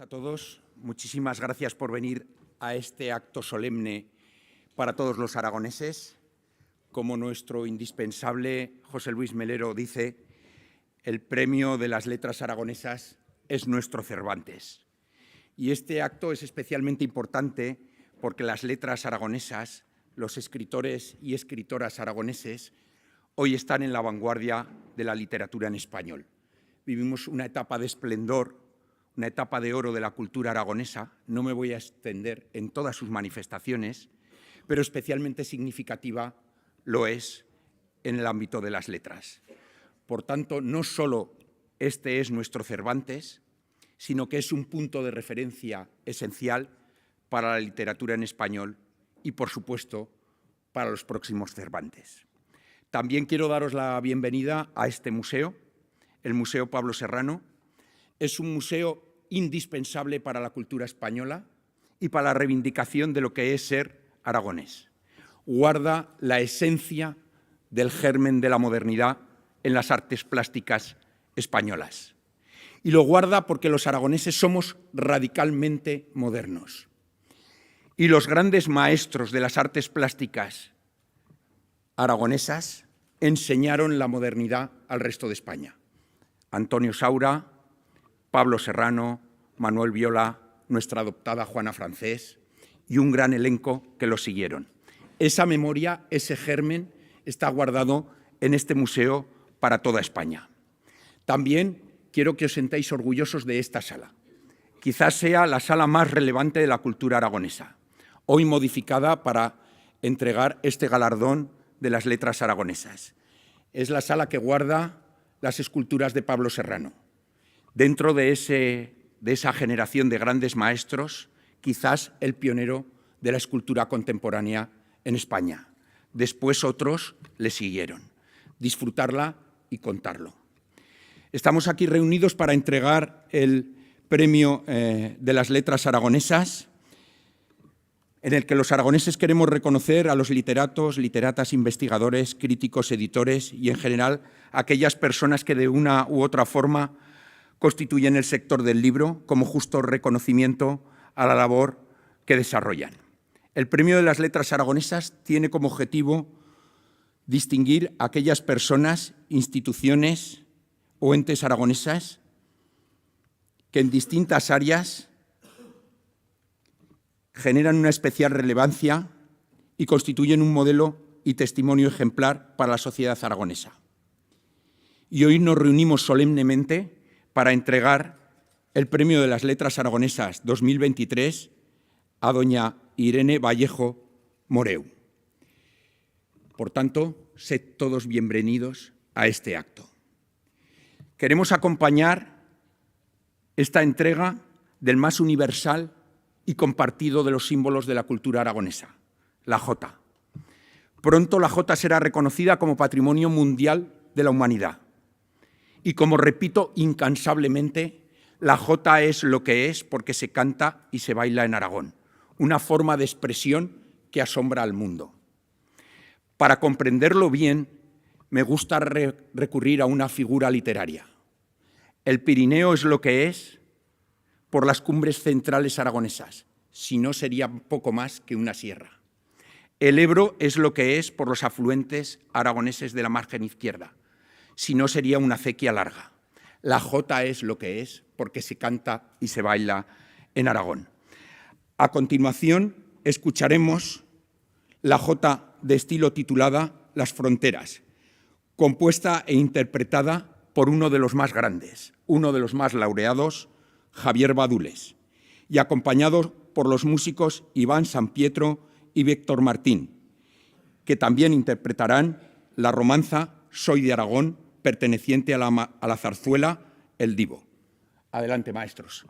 a todos. Muchísimas gracias por venir a este acto solemne para todos los aragoneses. Como nuestro indispensable José Luis Melero dice, el premio de las letras aragonesas es nuestro Cervantes. Y este acto es especialmente importante porque las letras aragonesas, los escritores y escritoras aragoneses, hoy están en la vanguardia de la literatura en español. Vivimos una etapa de esplendor, una etapa de oro de la cultura aragonesa. No me voy a extender en todas sus manifestaciones, pero especialmente significativa lo es en el ámbito de las letras. Por tanto, no solo este es nuestro Cervantes, sino que es un punto de referencia esencial para la literatura en español y, por supuesto, para los próximos Cervantes. También quiero daros la bienvenida a este museo, el Museo Pablo Serrano. Es un museo indispensable para la cultura española y para la reivindicación de lo que es ser aragonés. Guarda la esencia del germen de la modernidad en las artes plásticas españolas. Y lo guarda porque los aragoneses somos radicalmente modernos. Y los grandes maestros de las artes plásticas aragonesas enseñaron la modernidad al resto de España. Antonio Saura, Pablo Serrano, Manuel Viola, nuestra adoptada Juana Francés y un gran elenco que lo siguieron. Esa memoria, ese germen, está guardado en este museo para toda España. También quiero que os sentáis orgullosos de esta sala. Quizás sea la sala más relevante de la cultura aragonesa, hoy modificada para entregar este galardón de las letras aragonesas. Es la sala que guarda las esculturas de Pablo Serrano. Dentro de esa generación de grandes maestros, quizás el pionero de la escultura contemporánea en España. Después otros le siguieron. Disfrutarla y contarlo. Estamos aquí reunidos para entregar el premio de las letras aragonesas, en el que los aragoneses queremos reconocer a los literatos, literatas, investigadores, críticos, editores y, en general, aquellas personas que de una u otra forma constituyen el sector del libro como justo reconocimiento a la labor que desarrollan. El premio de las letras aragonesas tiene como objetivo distinguir a aquellas personas, instituciones o entes aragonesas que en distintas áreas generan una especial relevancia y constituyen un modelo y testimonio ejemplar para la sociedad aragonesa. Y hoy nos reunimos solemnemente para entregar el Premio de las Letras Aragonesas 2023 a doña Irene Vallejo Moreu. Por tanto, sed todos bienvenidos a este acto. Queremos acompañar esta entrega del más universal y compartido de los símbolos de la cultura aragonesa, la jota. Pronto la jota será reconocida como Patrimonio Mundial de la Humanidad. Y como repito incansablemente, la jota es lo que es porque se canta y se baila en Aragón, una forma de expresión que asombra al mundo. Para comprenderlo bien, me gusta recurrir a una figura literaria. El Pirineo es lo que es por las cumbres centrales aragonesas, si no sería poco más que una sierra. El Ebro es lo que es por los afluentes aragoneses de la margen izquierda, si no sería una acequia larga. La jota es lo que es porque se canta y se baila en Aragón. A continuación, escucharemos la jota de estilo titulada Las Fronteras, compuesta e interpretada por uno de los más grandes, uno de los más laureados, Javier Badules, y acompañado por los músicos Iván Sampietro y Víctor Martín, que también interpretarán la romanza Soy de Aragón, perteneciente a la zarzuela El Divo. Adelante, maestros.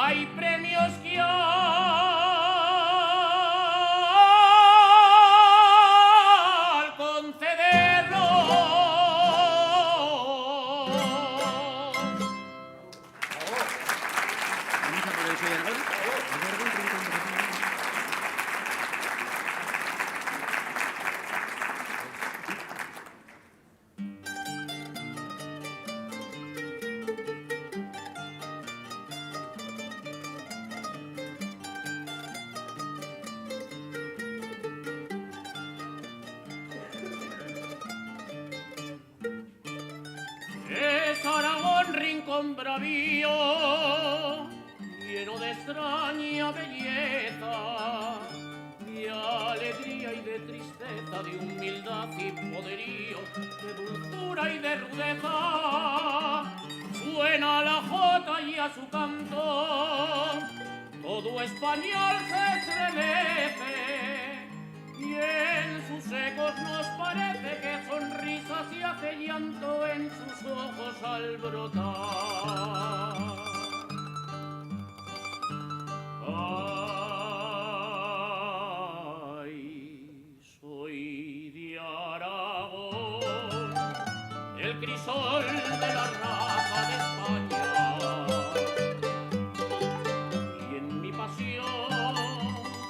hay premios que al concederlos es Aragón rincón bravío, lleno de extraña belleza, de alegría y de tristeza, de humildad y poderío, de dulzura y de rudeza. Suena la jota y a su canto todo español se estremece, y en sus ecos nos parece que sonrisas y hace llanto en sus ojos al brotar. Ay, soy de Aragón, el crisol de la raza de España, y en mi pasión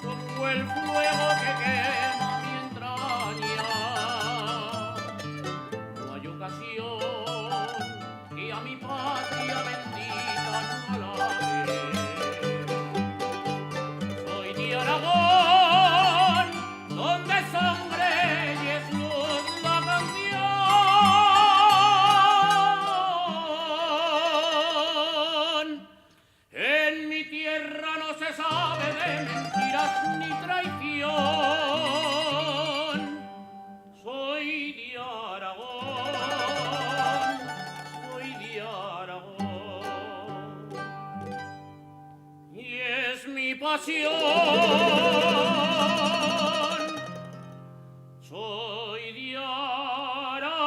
como el fuego que quema mi entraña, no hay ocasión que a mi patria bendita no alabe. Soy de Aragón, donde sangre y es luz la canción. En mi tierra no se sabe de mentiras ni traición. Soy de Aragón, soy de Aragón, y es mi pasión. Soy de Aragón.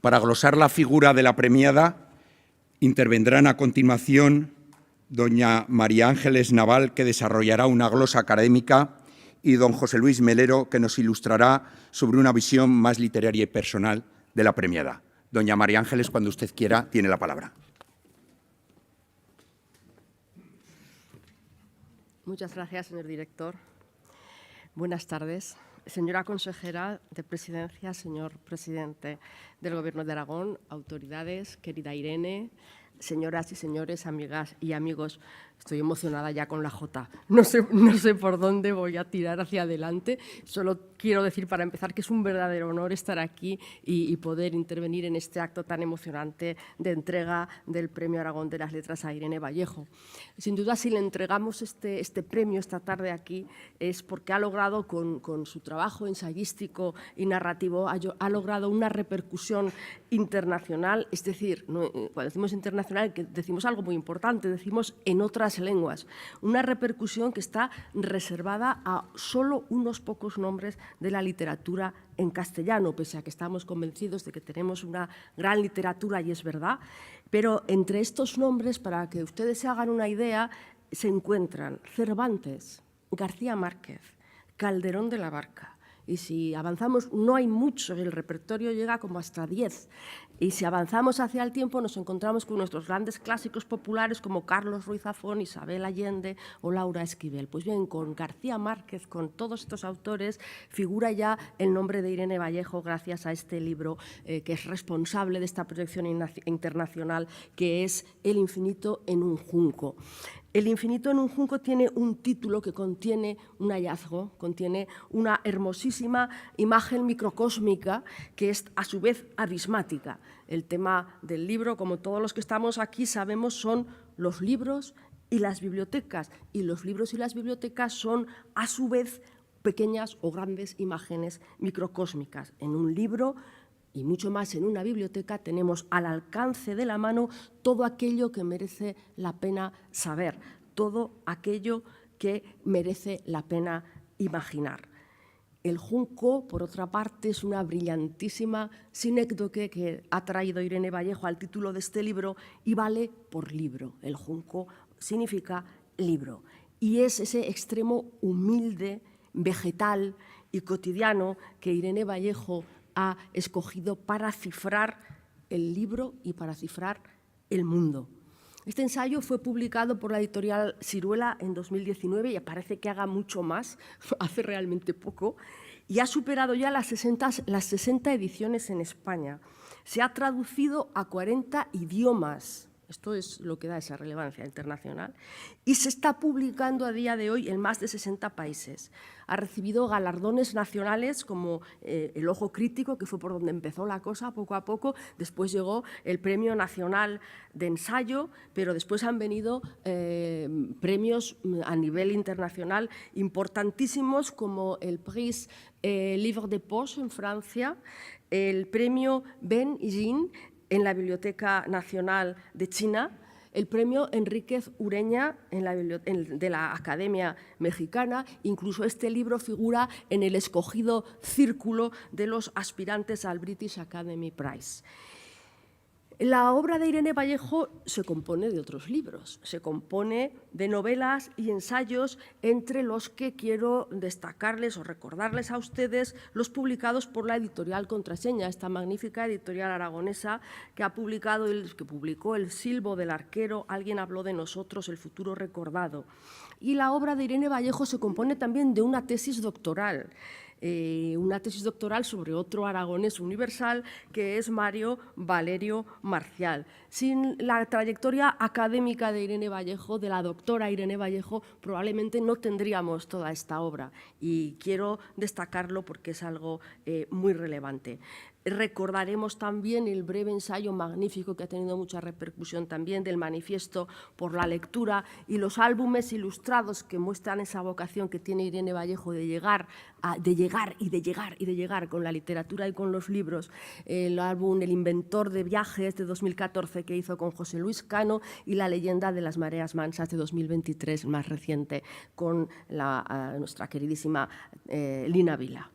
Para glosar la figura de la premiada, intervendrán a continuación doña María Ángeles Naval, que desarrollará una glosa académica, y don José Luis Melero, que nos ilustrará sobre una visión más literaria y personal de la premiada. Doña María Ángeles, cuando usted quiera, tiene la palabra. Muchas gracias, señor director. Buenas tardes. Señora consejera de Presidencia, señor presidente del Gobierno de Aragón, autoridades, querida Irene, señoras y señores, amigas y amigos. Estoy emocionada ya con la J. No sé por dónde voy a tirar hacia adelante. Solo quiero decir, para empezar, que es un verdadero honor estar aquí y poder intervenir en este acto tan emocionante de entrega del Premio Aragón de las Letras a Irene Vallejo. Sin duda, si le entregamos este premio esta tarde aquí, es porque ha logrado, con su trabajo ensayístico y narrativo, ha logrado una repercusión internacional. Es decir, cuando decimos internacional, que decimos algo muy importante, decimos en otras lenguas. Una repercusión que está reservada a solo unos pocos nombres de la literatura en castellano, pese a que estamos convencidos de que tenemos una gran literatura, y es verdad. Pero entre estos nombres, para que ustedes se hagan una idea, se encuentran Cervantes, García Márquez, Calderón de la Barca. Y si avanzamos, no hay mucho, el repertorio llega como hasta 10. Y si avanzamos hacia el tiempo, nos encontramos con nuestros grandes clásicos populares como Carlos Ruiz Zafón, Isabel Allende o Laura Esquivel. Pues bien, con García Márquez, con todos estos autores, figura ya el nombre de Irene Vallejo gracias a este libro que es responsable de esta proyección internacional, que es El infinito en un junco. El infinito en un junco tiene un título que contiene un hallazgo, contiene una hermosísima imagen microcósmica que es a su vez abismática. El tema del libro, como todos los que estamos aquí sabemos, son los libros y las bibliotecas. Y los libros y las bibliotecas son a su vez pequeñas o grandes imágenes microcósmicas. En un libro y mucho más en una biblioteca tenemos al alcance de la mano todo aquello que merece la pena saber, todo aquello que merece la pena imaginar. El junco, por otra parte, es una brillantísima sinécdoque que ha traído Irene Vallejo al título de este libro y vale por libro. El junco significa libro y es ese extremo humilde, vegetal y cotidiano que Irene Vallejo ha escogido para cifrar el libro y para cifrar el mundo. Este ensayo fue publicado por la editorial Siruela en 2019 y parece que haga mucho más, hace realmente poco, y ha superado ya las 60 ediciones en España. Se ha traducido a 40 idiomas. Esto es lo que da esa relevancia internacional. Y se está publicando a día de hoy en más de 60 países. Ha recibido galardones nacionales como el Ojo Crítico, que fue por donde empezó la cosa poco a poco. Después llegó el Premio Nacional de Ensayo, pero después han venido premios a nivel internacional importantísimos como el Prix Livre de Poche en Francia, el Premio Ben Jin en la Biblioteca Nacional de China, el premio Enríquez Ureña de la Academia Mexicana. Incluso este libro figura en el escogido círculo de los aspirantes al British Academy Prize. La obra de Irene Vallejo se compone de otros libros, se compone de novelas y ensayos, entre los que quiero destacarles o recordarles a ustedes los publicados por la editorial Contraseña, esta magnífica editorial aragonesa que publicó El Silbo del Arquero, Alguien habló de nosotros, El futuro recordado. Y la obra de Irene Vallejo se compone también de una tesis doctoral sobre otro aragonés universal, que es Mario Valerio Marcial. Sin la trayectoria académica de Irene Vallejo, de la doctora Irene Vallejo, probablemente no tendríamos toda esta obra, y quiero destacarlo porque es algo muy relevante. Recordaremos también el breve ensayo magnífico que ha tenido mucha repercusión también del Manifiesto por la Lectura y los álbumes ilustrados que muestran esa vocación que tiene Irene Vallejo de llegar con la literatura y con los libros. El álbum El Inventor de Viajes de 2014 que hizo con José Luis Cano y La leyenda de las mareas mansas de 2023, más reciente, con nuestra queridísima Lina Vila.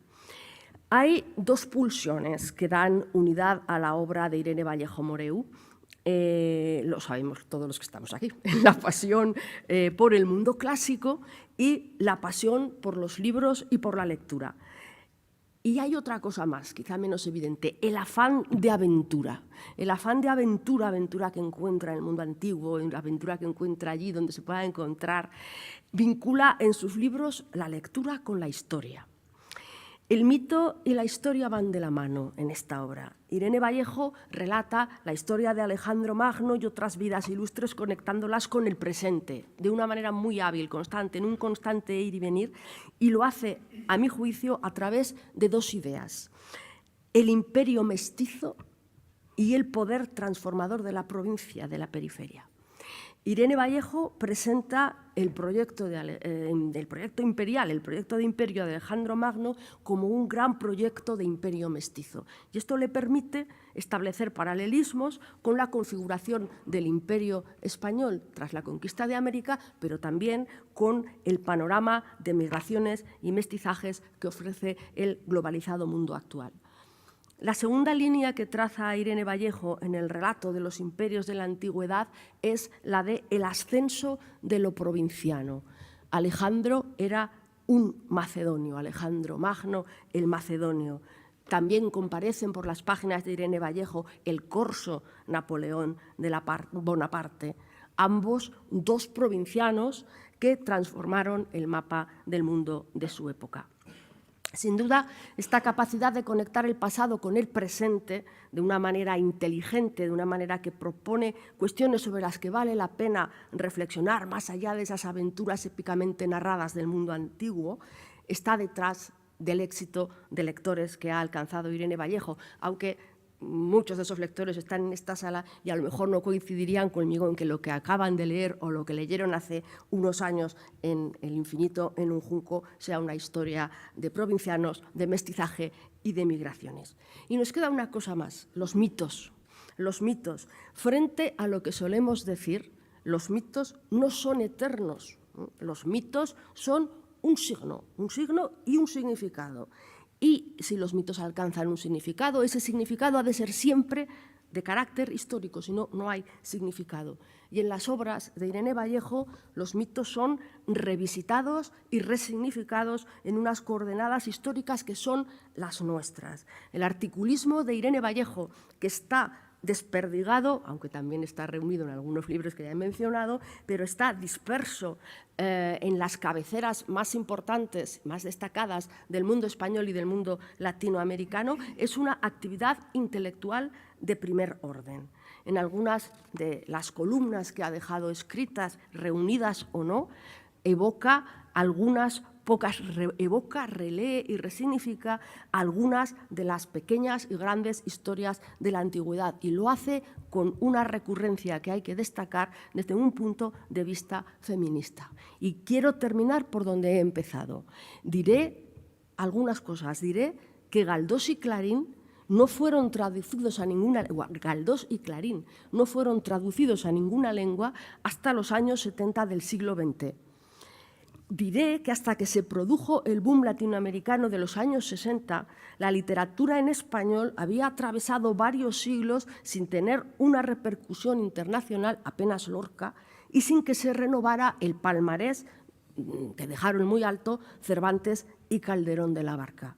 Hay dos pulsiones que dan unidad a la obra de Irene Vallejo Moreu. Lo sabemos todos los que estamos aquí. La pasión por el mundo clásico y la pasión por los libros y por la lectura. Y hay otra cosa más, quizá menos evidente, el afán de aventura. El afán de aventura que encuentra en el mundo antiguo, la aventura que encuentra allí donde se pueda encontrar, vincula en sus libros la lectura con la historia. El mito y la historia van de la mano en esta obra. Irene Vallejo relata la historia de Alejandro Magno y otras vidas ilustres conectándolas con el presente, de una manera muy hábil, constante, en un constante ir y venir, y lo hace, a mi juicio, a través de dos ideas: el imperio mestizo y el poder transformador de la provincia, de la periferia. Irene Vallejo presenta el proyecto imperial, el proyecto de imperio de Alejandro Magno, como un gran proyecto de imperio mestizo. Y esto le permite establecer paralelismos con la configuración del imperio español tras la conquista de América, pero también con el panorama de migraciones y mestizajes que ofrece el globalizado mundo actual. La segunda línea que traza Irene Vallejo en el relato de los imperios de la antigüedad es la de el ascenso de lo provinciano. Alejandro era un macedonio, Alejandro Magno, el macedonio. También comparecen por las páginas de Irene Vallejo el corso Napoleón de Bonaparte, ambos dos provincianos que transformaron el mapa del mundo de su época. Sin duda, esta capacidad de conectar el pasado con el presente de una manera inteligente, de una manera que propone cuestiones sobre las que vale la pena reflexionar más allá de esas aventuras épicamente narradas del mundo antiguo, está detrás del éxito de lectores que ha alcanzado Irene Vallejo, aunque muchos de esos lectores están en esta sala y a lo mejor no coincidirían conmigo en que lo que acaban de leer o lo que leyeron hace unos años en El infinito en un junco sea una historia de provincianos, de mestizaje y de migraciones. Y nos queda una cosa más, los mitos. Los mitos. Frente a lo que solemos decir, los mitos no son eternos. Los mitos son un signo y un significado. Y si los mitos alcanzan un significado, ese significado ha de ser siempre de carácter histórico, si no, no hay significado. Y en las obras de Irene Vallejo, los mitos son revisitados y resignificados en unas coordenadas históricas que son las nuestras. El articulismo de Irene Vallejo, que está desperdigado, aunque también está reunido en algunos libros que ya he mencionado, pero está disperso en las cabeceras más importantes, más destacadas del mundo español y del mundo latinoamericano, es una actividad intelectual de primer orden. En algunas de las columnas que ha dejado escritas, reunidas o no, evoca algunas pocas, evoca, relee y resignifica algunas de las pequeñas y grandes historias de la antigüedad y lo hace con una recurrencia que hay que destacar desde un punto de vista feminista. Y quiero terminar por donde he empezado. Diré algunas cosas. Diré que Galdós y Clarín no fueron traducidos a ninguna lengua, Galdós y Clarín no fueron traducidos a ninguna lengua hasta los años 70 del siglo XX. Diré que hasta que se produjo el boom latinoamericano de los años 60, la literatura en español había atravesado varios siglos sin tener una repercusión internacional, apenas Lorca, y sin que se renovara el palmarés que dejaron muy alto Cervantes y Calderón de la Barca.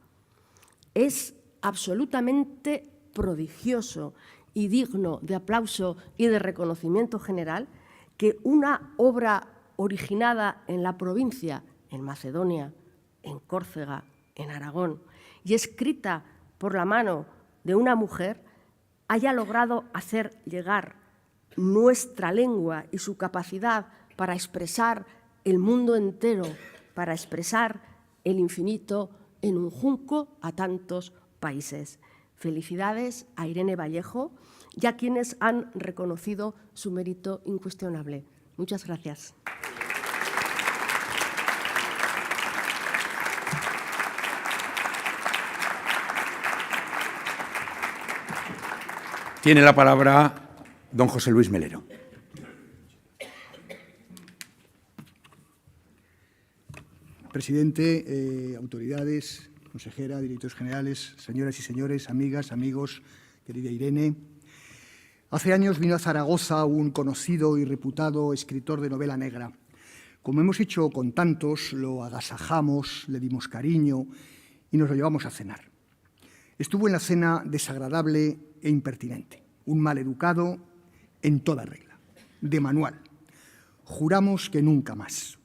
Es absolutamente prodigioso y digno de aplauso y de reconocimiento general que una obra originada en la provincia, en Macedonia, en Córcega, en Aragón, y escrita por la mano de una mujer, haya logrado hacer llegar nuestra lengua y su capacidad para expresar el mundo entero, para expresar el infinito en un junco a tantos países. Felicidades a Irene Vallejo y a quienes han reconocido su mérito incuestionable. Muchas gracias. Tiene la palabra don José Luis Melero. Presidente, autoridades, consejera, directores generales, señoras y señores, amigas, amigos, querida Irene. Hace años vino a Zaragoza un conocido y reputado escritor de novela negra. Como hemos hecho con tantos, lo agasajamos, le dimos cariño y nos lo llevamos a cenar. Estuvo en la cena desagradable e impertinente, un maleducado en toda regla, de manual. Juramos que nunca más.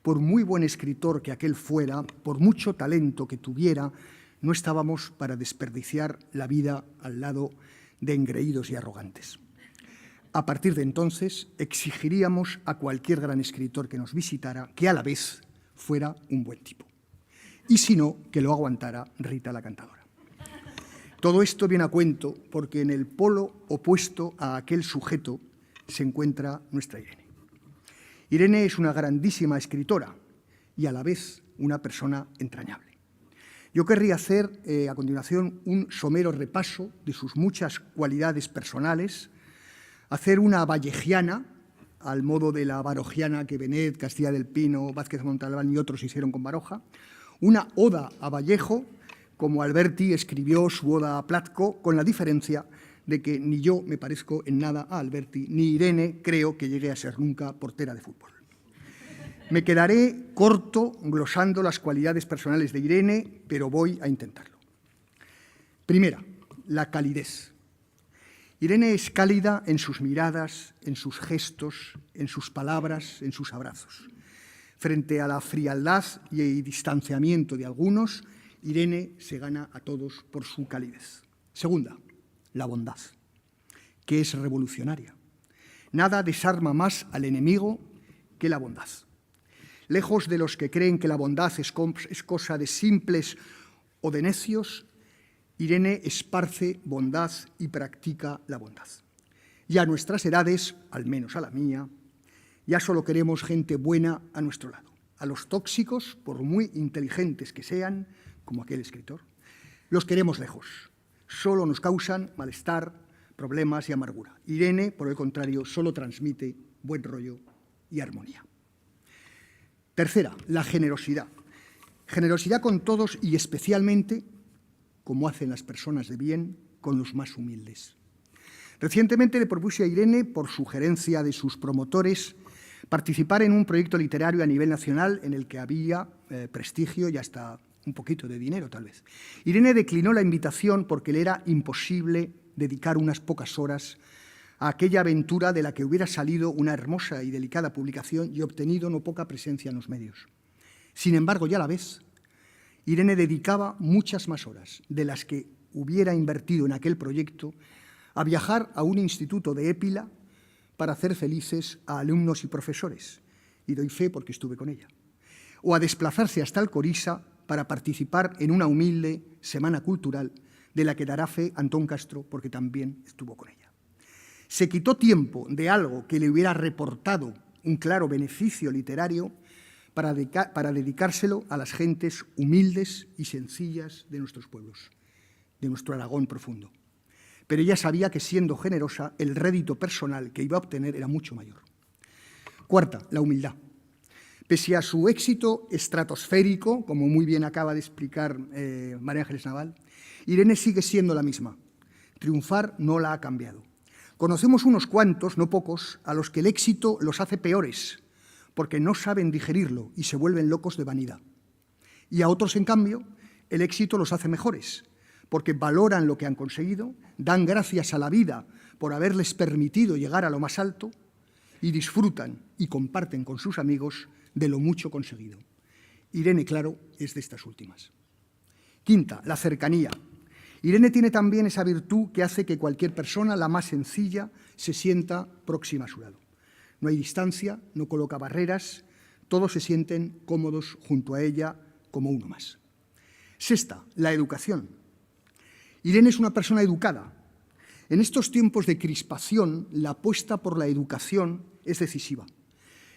Por muy buen escritor que aquel fuera, por mucho talento que tuviera, no estábamos para desperdiciar la vida al lado de engreídos y arrogantes. A partir de entonces, exigiríamos a cualquier gran escritor que nos visitara que a la vez fuera un buen tipo. Y si no, que lo aguantara Rita la Cantadora. Todo esto viene a cuento porque en el polo opuesto a aquel sujeto se encuentra nuestra Irene. Irene es una grandísima escritora y a la vez una persona entrañable. Yo querría hacer a continuación un somero repaso de sus muchas cualidades personales, hacer una vallejiana, al modo de la barojiana que Benet, Castilla del Pino, Vázquez Montalbán y otros hicieron con Baroja, una oda a Vallejo, como Alberti escribió su oda a Platko, con la diferencia de que ni yo me parezco en nada a Alberti, ni Irene creo que llegue a ser nunca portera de fútbol. Me quedaré corto glosando las cualidades personales de Irene, pero voy a intentarlo. Primera, la calidez. Irene es cálida en sus miradas, en sus gestos, en sus palabras, en sus abrazos. Frente a la frialdad y distanciamiento de algunos, Irene se gana a todos por su calidez. Segunda, la bondad, que es revolucionaria. Nada desarma más al enemigo que la bondad. Lejos de los que creen que la bondad es cosa de simples o de necios, Irene esparce bondad y practica la bondad. Y a nuestras edades, al menos a la mía, ya solo queremos gente buena a nuestro lado. A los tóxicos, por muy inteligentes que sean, como aquel escritor, los queremos lejos. Solo nos causan malestar, problemas y amargura. Irene, por el contrario, solo transmite buen rollo y armonía. Tercera, la generosidad. Generosidad con todos y especialmente, como hacen las personas de bien, con los más humildes. Recientemente le propuse a Irene, por sugerencia de sus promotores, participar en un proyecto literario a nivel nacional en el que había prestigio y hasta un poquito de dinero, tal vez. Irene declinó la invitación porque le era imposible dedicar unas pocas horas a aquella aventura de la que hubiera salido una hermosa y delicada publicación y obtenido no poca presencia en los medios. Sin embargo, ya a la vez, Irene dedicaba muchas más horas de las que hubiera invertido en aquel proyecto a viajar a un instituto de Épila para hacer felices a alumnos y profesores, y doy fe porque estuve con ella, o a desplazarse hasta Alcoriza para participar en una humilde semana cultural de la que dará fe Antón Castro porque también estuvo con ella. Se quitó tiempo de algo que le hubiera reportado un claro beneficio literario para dedicárselo a las gentes humildes y sencillas de nuestros pueblos, de nuestro Aragón profundo. Pero ella sabía que, siendo generosa, el rédito personal que iba a obtener era mucho mayor. Cuarta, la humildad. Pese a su éxito estratosférico, como muy bien acaba de explicar María Ángeles Naval, Irene sigue siendo la misma. Triunfar no la ha cambiado. Conocemos unos cuantos, no pocos, a los que el éxito los hace peores, porque no saben digerirlo y se vuelven locos de vanidad. Y a otros, en cambio, el éxito los hace mejores, porque valoran lo que han conseguido, dan gracias a la vida por haberles permitido llegar a lo más alto y disfrutan y comparten con sus amigos de lo mucho conseguido. Irene, claro, es de estas últimas. Quinta, la cercanía. Irene tiene también esa virtud que hace que cualquier persona, la más sencilla, se sienta próxima a su lado. No hay distancia, no coloca barreras, todos se sienten cómodos junto a ella como uno más. Sexta, la educación. Irene es una persona educada. En estos tiempos de crispación, la apuesta por la educación es decisiva.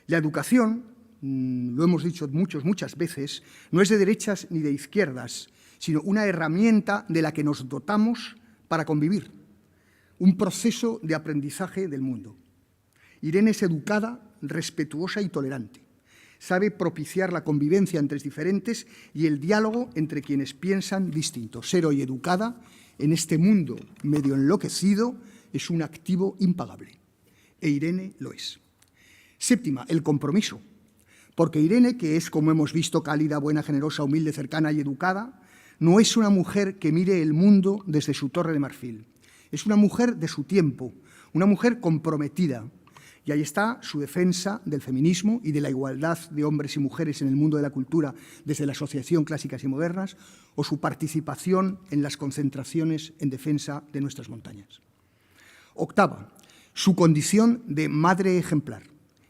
La educación, lo hemos dicho muchas veces, no es de derechas ni de izquierdas, sino una herramienta de la que nos dotamos para convivir, un proceso de aprendizaje del mundo. Irene es educada, respetuosa y tolerante. Sabe propiciar la convivencia entre diferentes y el diálogo entre quienes piensan distinto. Ser hoy educada en este mundo medio enloquecido es un activo impagable. E Irene lo es. Séptima, el compromiso. Porque Irene, que es, como hemos visto, cálida, buena, generosa, humilde, cercana y educada, no es una mujer que mire el mundo desde su torre de marfil. Es una mujer de su tiempo, una mujer comprometida. Y ahí está su defensa del feminismo y de la igualdad de hombres y mujeres en el mundo de la cultura desde la Asociación Clásicas y Modernas, o su participación en las concentraciones en defensa de nuestras montañas. Octava, su condición de madre ejemplar,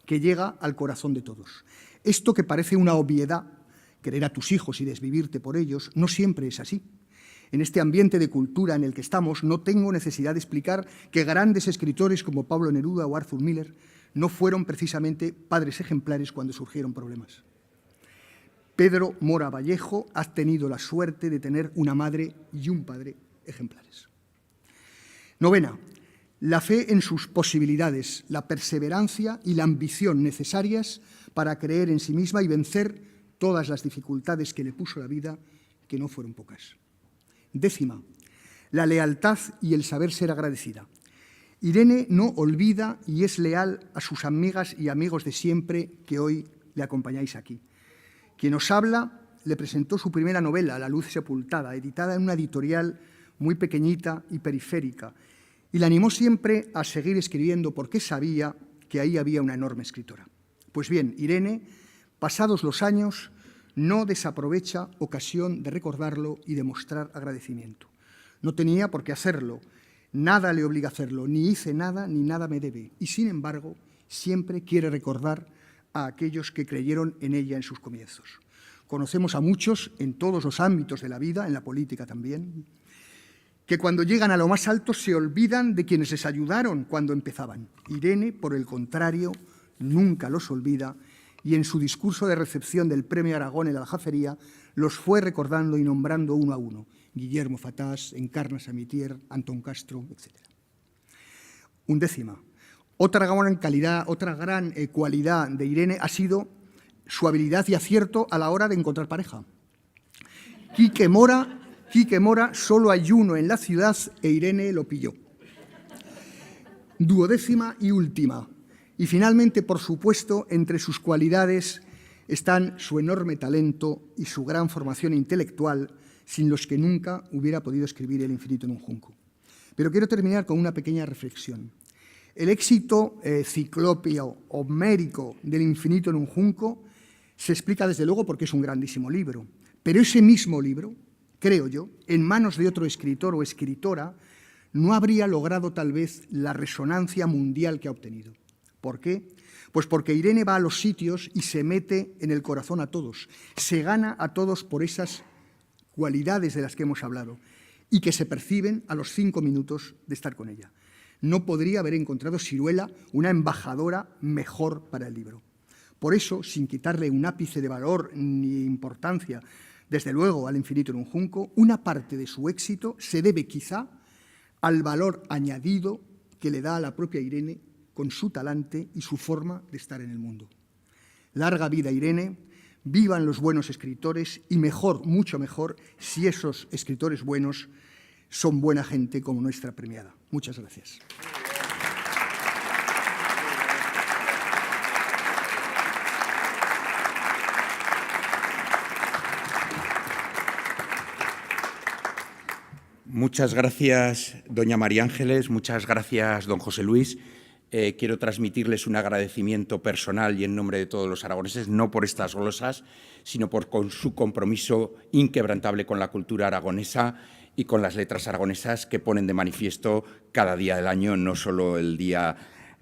que llega al corazón de todos. Esto que parece una obviedad, querer a tus hijos y desvivirte por ellos, no siempre es así. En este ambiente de cultura en el que estamos, no tengo necesidad de explicar que grandes escritores como Pablo Neruda o Arthur Miller no fueron precisamente padres ejemplares cuando surgieron problemas. Pedro Mora Vallejo ha tenido la suerte de tener una madre y un padre ejemplares. Novena, la fe en sus posibilidades, la perseverancia y la ambición necesarias para creer en sí misma y vencer todas las dificultades que le puso la vida, que no fueron pocas. Décima, la lealtad y el saber ser agradecida. Irene no olvida y es leal a sus amigas y amigos de siempre que hoy le acompañáis aquí. Quien os habla le presentó su primera novela, La luz sepultada, editada en una editorial muy pequeñita y periférica, y la animó siempre a seguir escribiendo porque sabía que ahí había una enorme escritora. Pues bien, Irene, pasados los años, no desaprovecha ocasión de recordarlo y de mostrar agradecimiento. No tenía por qué hacerlo, nada le obliga a hacerlo, ni hice nada ni nada me debe, y sin embargo siempre quiere recordar a aquellos que creyeron en ella en sus comienzos. Conocemos a muchos en todos los ámbitos de la vida, en la política también, que cuando llegan a lo más alto se olvidan de quienes les ayudaron cuando empezaban. Irene, por el contrario, nunca los olvida y en su discurso de recepción del Premio Aragón en la Aljafería los fue recordando y nombrando uno a uno. Guillermo Fatás, Encarna Samitier, Antón Castro, etc. 11. Otra gran cualidad de Irene ha sido su habilidad y acierto a la hora de encontrar pareja. Quique Mora solo hay uno en la ciudad e Irene lo pilló. 12ª y última. Y finalmente, por supuesto, entre sus cualidades están su enorme talento y su gran formación intelectual, sin los que nunca hubiera podido escribir El infinito en un junco. Pero quiero terminar con una pequeña reflexión. El éxito ciclópeo, homérico del infinito en un junco se explica desde luego porque es un grandísimo libro. Pero ese mismo libro, creo yo, en manos de otro escritor o escritora, no habría logrado tal vez la resonancia mundial que ha obtenido. ¿Por qué? Pues porque Irene va a los sitios y se mete en el corazón a todos, se gana a todos por esas cualidades de las que hemos hablado y que se perciben a los 5 minutos de estar con ella. No podría haber encontrado Siruela una embajadora mejor para el libro. Por eso, sin quitarle un ápice de valor ni importancia, desde luego, al infinito en un junco, una parte de su éxito se debe quizá al valor añadido que le da a la propia Irene con su talante y su forma de estar en el mundo. Larga vida, Irene, vivan los buenos escritores y mejor, mucho mejor, si esos escritores buenos son buena gente como nuestra premiada. Muchas gracias. Muchas gracias, doña María Ángeles, muchas gracias, don José Luis. Quiero transmitirles un agradecimiento personal y en nombre de todos los aragoneses, no por estas glosas, sino por su compromiso inquebrantable con la cultura aragonesa y con las letras aragonesas que ponen de manifiesto cada día del año, no solo el día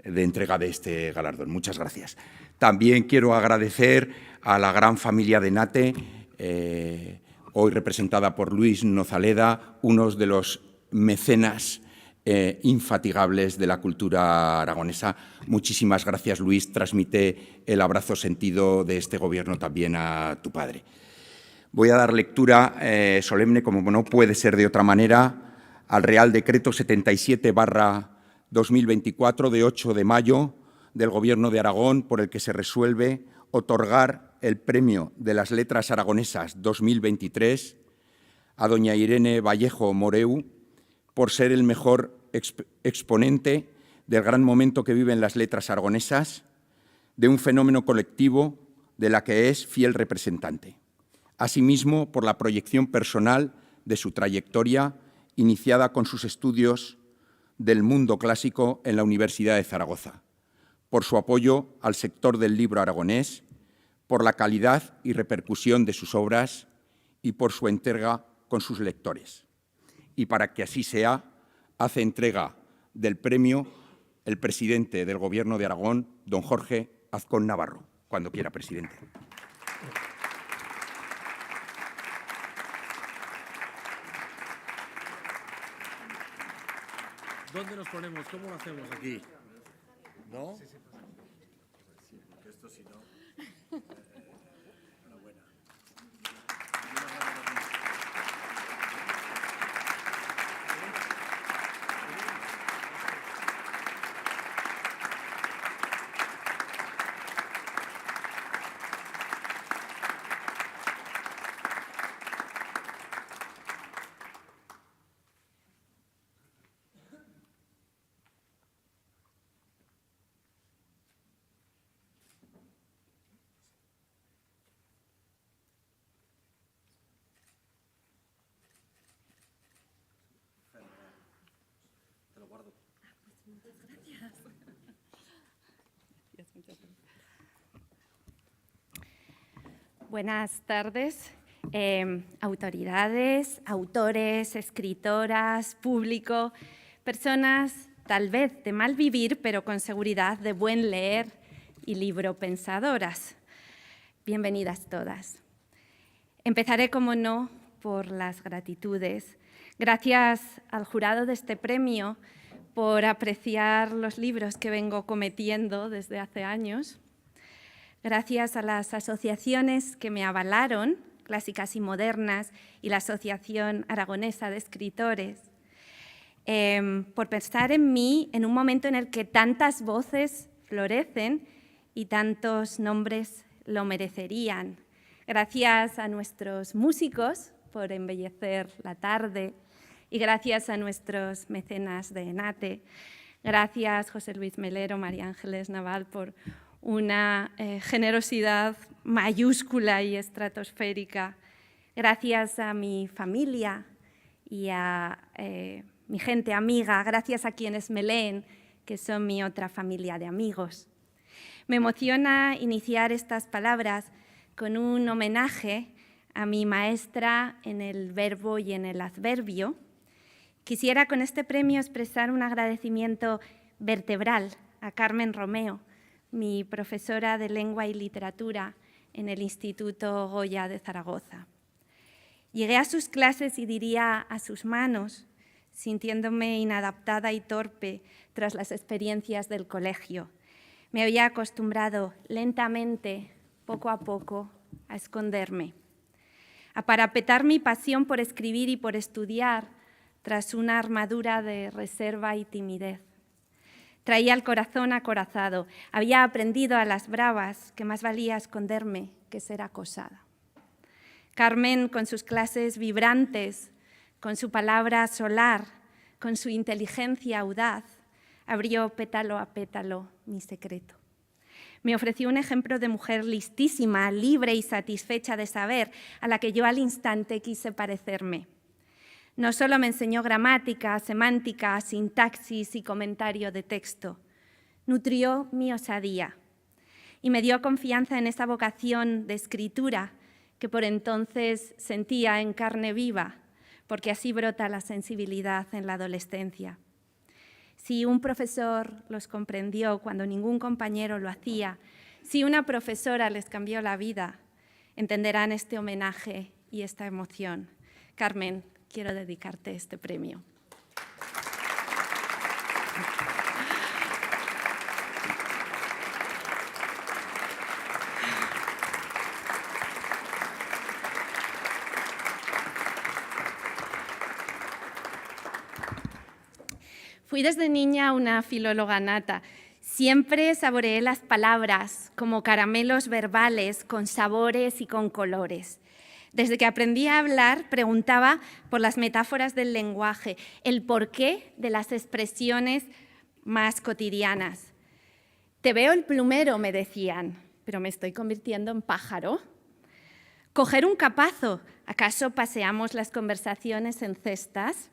de entrega de este galardón. Muchas gracias. También quiero agradecer a la gran familia de Nate, hoy representada por Luis Nozaleda, uno de los mecenas infatigables de la cultura aragonesa. Muchísimas gracias, Luis. Transmite el abrazo sentido de este Gobierno también a tu padre. Voy a dar lectura solemne, como no puede ser de otra manera, al Real Decreto 77/2024 de 8 de mayo del Gobierno de Aragón, por el que se resuelve otorgar el Premio de las Letras Aragonesas 2023 a doña Irene Vallejo Moreu, por ser el mejor exponente del gran momento que viven las letras aragonesas, de un fenómeno colectivo de la que es fiel representante. Asimismo, por la proyección personal de su trayectoria, iniciada con sus estudios del mundo clásico en la Universidad de Zaragoza, por su apoyo al sector del libro aragonés, por la calidad y repercusión de sus obras y por su entrega con sus lectores. Y para que así sea, hace entrega del premio el presidente del Gobierno de Aragón, don Jorge Azcón Navarro. Cuando quiera, presidente. ¿Dónde nos ponemos? ¿Cómo lo hacemos aquí? ¿No? Porque esto si no... Enhorabuena. Buenas tardes, autoridades, autores, escritoras, público, personas tal vez de mal vivir, pero con seguridad de buen leer y libro pensadoras. Bienvenidas todas. Empezaré, como no, por las gratitudes. Gracias al jurado de este premio por apreciar los libros que vengo cometiendo desde hace años. Gracias a las asociaciones que me avalaron, Clásicas y Modernas y la Asociación Aragonesa de Escritores, por pensar en mí en un momento en el que tantas voces florecen y tantos nombres lo merecerían. Gracias a nuestros músicos por embellecer la tarde y gracias a nuestros mecenas de ENATE. Gracias, José Luis Melero, María Ángeles Naval, por una generosidad mayúscula y estratosférica. Gracias a mi familia y a mi gente amiga, gracias a quienes me leen, que son mi otra familia de amigos. Me emociona iniciar estas palabras con un homenaje a mi maestra en el verbo y en el adverbio. Quisiera con este premio expresar un agradecimiento vertebral a Carmen Romeo, mi profesora de Lengua y Literatura en el Instituto Goya de Zaragoza. Llegué a sus clases y diría a sus manos, sintiéndome inadaptada y torpe tras las experiencias del colegio. Me había acostumbrado lentamente, poco a poco, a esconderme, a parapetar mi pasión por escribir y por estudiar tras una armadura de reserva y timidez. Traía el corazón acorazado, había aprendido a las bravas que más valía esconderme que ser acosada. Carmen, con sus clases vibrantes, con su palabra solar, con su inteligencia audaz, abrió pétalo a pétalo mi secreto. Me ofreció un ejemplo de mujer listísima, libre y satisfecha de saber, a la que yo al instante quise parecerme. No solo me enseñó gramática, semántica, sintaxis y comentario de texto, nutrió mi osadía y me dio confianza en esa vocación de escritura que por entonces sentía en carne viva, porque así brota la sensibilidad en la adolescencia. Si un profesor los comprendió cuando ningún compañero lo hacía, si una profesora les cambió la vida, entenderán este homenaje y esta emoción. Carmen, quiero dedicarte este premio. Fui desde niña una filóloga nata. Siempre saboreé las palabras como caramelos verbales con sabores y con colores. Desde que aprendí a hablar, preguntaba por las metáforas del lenguaje, el porqué de las expresiones más cotidianas. Te veo el plumero, me decían, pero me estoy convirtiendo en pájaro. Coger un capazo, ¿acaso paseamos las conversaciones en cestas?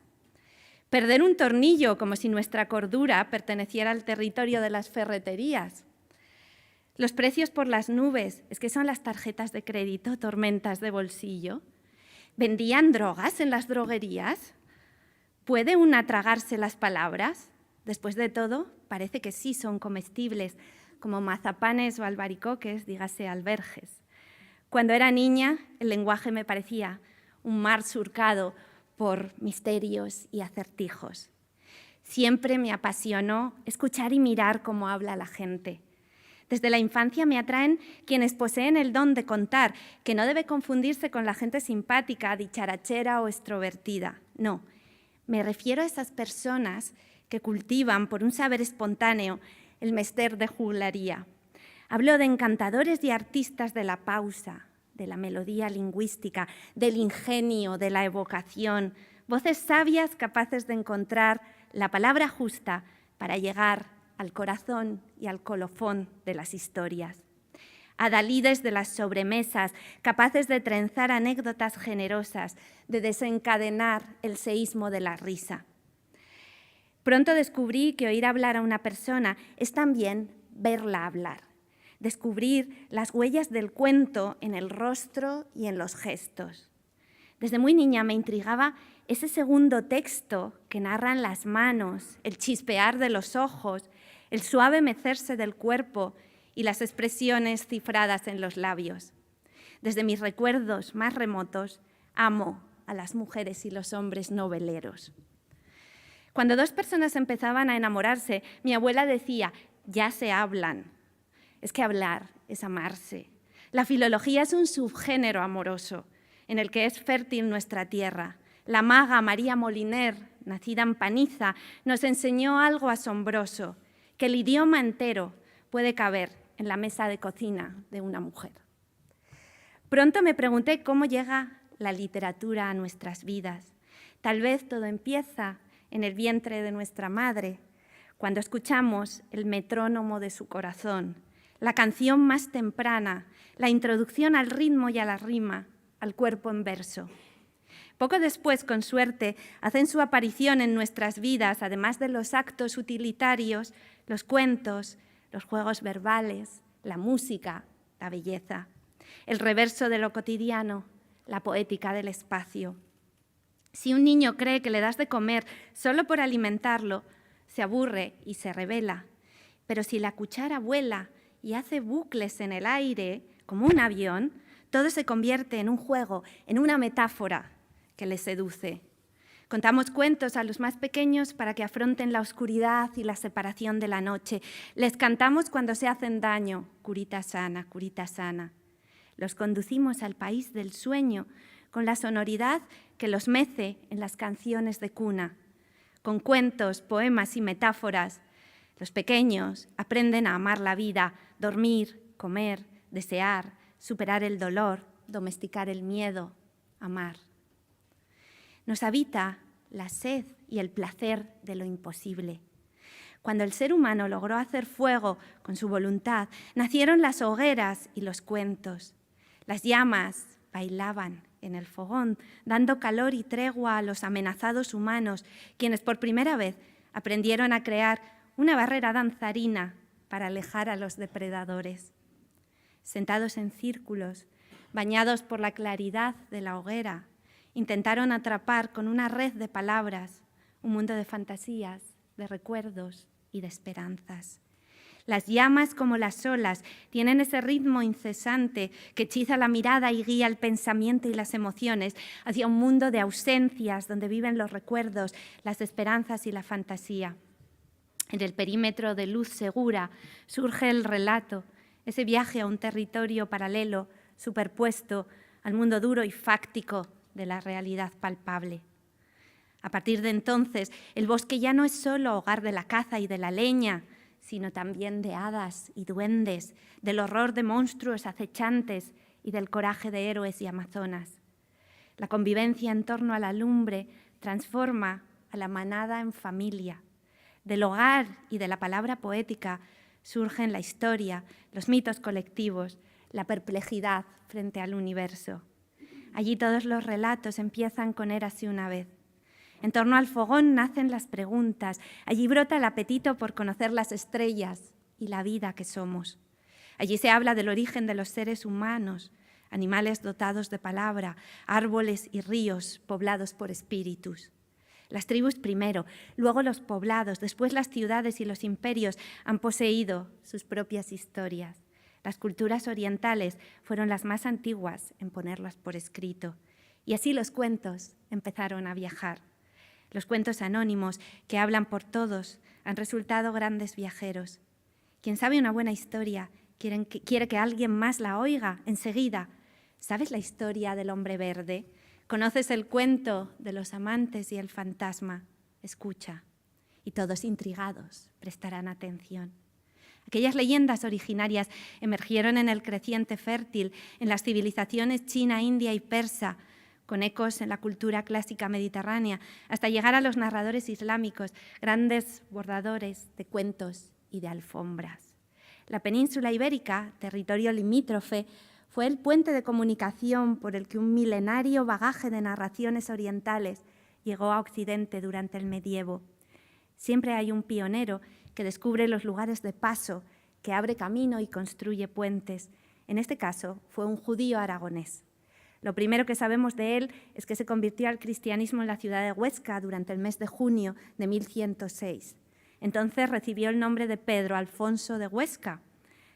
Perder un tornillo, como si nuestra cordura perteneciera al territorio de las ferreterías. Los precios por las nubes, es que son las tarjetas de crédito, tormentas de bolsillo. ¿Vendían drogas en las droguerías? ¿Puede una tragarse las palabras? Después de todo, parece que sí son comestibles, como mazapanes o albaricoques, dígase alberjes. Cuando era niña, el lenguaje me parecía un mar surcado por misterios y acertijos. Siempre me apasionó escuchar y mirar cómo habla la gente. Desde la infancia me atraen quienes poseen el don de contar, que no debe confundirse con la gente simpática, dicharachera o extrovertida. No, me refiero a esas personas que cultivan por un saber espontáneo el mester de juglaría. Hablo de encantadores y artistas de la pausa, de la melodía lingüística, del ingenio, de la evocación, voces sabias capaces de encontrar la palabra justa para llegar al corazón y al colofón de las historias. Adalides de las sobremesas, capaces de trenzar anécdotas generosas, de desencadenar el seísmo de la risa. Pronto descubrí que oír hablar a una persona es también verla hablar. Descubrir las huellas del cuento en el rostro y en los gestos. Desde muy niña me intrigaba ese segundo texto que narran las manos, el chispear de los ojos, el suave mecerse del cuerpo y las expresiones cifradas en los labios. Desde mis recuerdos más remotos, amo a las mujeres y los hombres noveleros. Cuando dos personas empezaban a enamorarse, mi abuela decía, ya se hablan. Es que hablar es amarse. La filología es un subgénero amoroso en el que es fértil nuestra tierra. La maga María Moliner, nacida en Paniza, nos enseñó algo asombroso, que el idioma entero puede caber en la mesa de cocina de una mujer. Pronto me pregunté cómo llega la literatura a nuestras vidas. Tal vez todo empieza en el vientre de nuestra madre, cuando escuchamos el metrónomo de su corazón, la canción más temprana, la introducción al ritmo y a la rima, al cuerpo en verso. Poco después, con suerte, hacen su aparición en nuestras vidas, además de los actos utilitarios, los cuentos, los juegos verbales, la música, la belleza, el reverso de lo cotidiano, la poética del espacio. Si un niño cree que le das de comer solo por alimentarlo, se aburre y se rebela. Pero si la cuchara vuela y hace bucles en el aire, como un avión, todo se convierte en un juego, en una metáfora que le seduce. Contamos cuentos a los más pequeños para que afronten la oscuridad y la separación de la noche. Les cantamos cuando se hacen daño, curita sana, curita sana. Los conducimos al país del sueño con la sonoridad que los mece en las canciones de cuna. Con cuentos, poemas y metáforas, los pequeños aprenden a amar la vida, dormir, comer, desear, superar el dolor, domesticar el miedo, amar. Nos habita la sed y el placer de lo imposible. Cuando el ser humano logró hacer fuego con su voluntad, nacieron las hogueras y los cuentos. Las llamas bailaban en el fogón, dando calor y tregua a los amenazados humanos, quienes por primera vez aprendieron a crear una barrera danzarina para alejar a los depredadores. Sentados en círculos, bañados por la claridad de la hoguera, intentaron atrapar con una red de palabras un mundo de fantasías, de recuerdos y de esperanzas. Las llamas, como las olas, tienen ese ritmo incesante que hechiza la mirada y guía el pensamiento y las emociones hacia un mundo de ausencias donde viven los recuerdos, las esperanzas y la fantasía. En el perímetro de luz segura surge el relato, ese viaje a un territorio paralelo, superpuesto al mundo duro y fáctico de la realidad palpable. A partir de entonces, el bosque ya no es solo hogar de la caza y de la leña, sino también de hadas y duendes, del horror de monstruos acechantes y del coraje de héroes y amazonas. La convivencia en torno a la lumbre transforma a la manada en familia. Del hogar y de la palabra poética surgen la historia, los mitos colectivos, la perplejidad frente al universo. Allí todos los relatos empiezan con érase una vez. En torno al fogón nacen las preguntas, allí brota el apetito por conocer las estrellas y la vida que somos. Allí se habla del origen de los seres humanos, animales dotados de palabra, árboles y ríos poblados por espíritus. Las tribus primero, luego los poblados, después las ciudades y los imperios han poseído sus propias historias. Las culturas orientales fueron las más antiguas en ponerlas por escrito. Y así los cuentos empezaron a viajar. Los cuentos anónimos que hablan por todos han resultado grandes viajeros. Quien sabe una buena historia quiere que alguien más la oiga enseguida. ¿Sabes la historia del hombre verde? ¿Conoces el cuento de los amantes y el fantasma? Escucha. Y todos intrigados prestarán atención. Aquellas leyendas originarias emergieron en el creciente fértil, en las civilizaciones china, india y persa, con ecos en la cultura clásica mediterránea, hasta llegar a los narradores islámicos, grandes bordadores de cuentos y de alfombras. La península ibérica, territorio limítrofe, fue el puente de comunicación por el que un milenario bagaje de narraciones orientales llegó a Occidente durante el medievo. Siempre hay un pionero que descubre los lugares de paso, que abre camino y construye puentes. En este caso, fue un judío aragonés. Lo primero que sabemos de él es que se convirtió al cristianismo en la ciudad de Huesca durante el mes de junio de 1106. Entonces recibió el nombre de Pedro Alfonso de Huesca.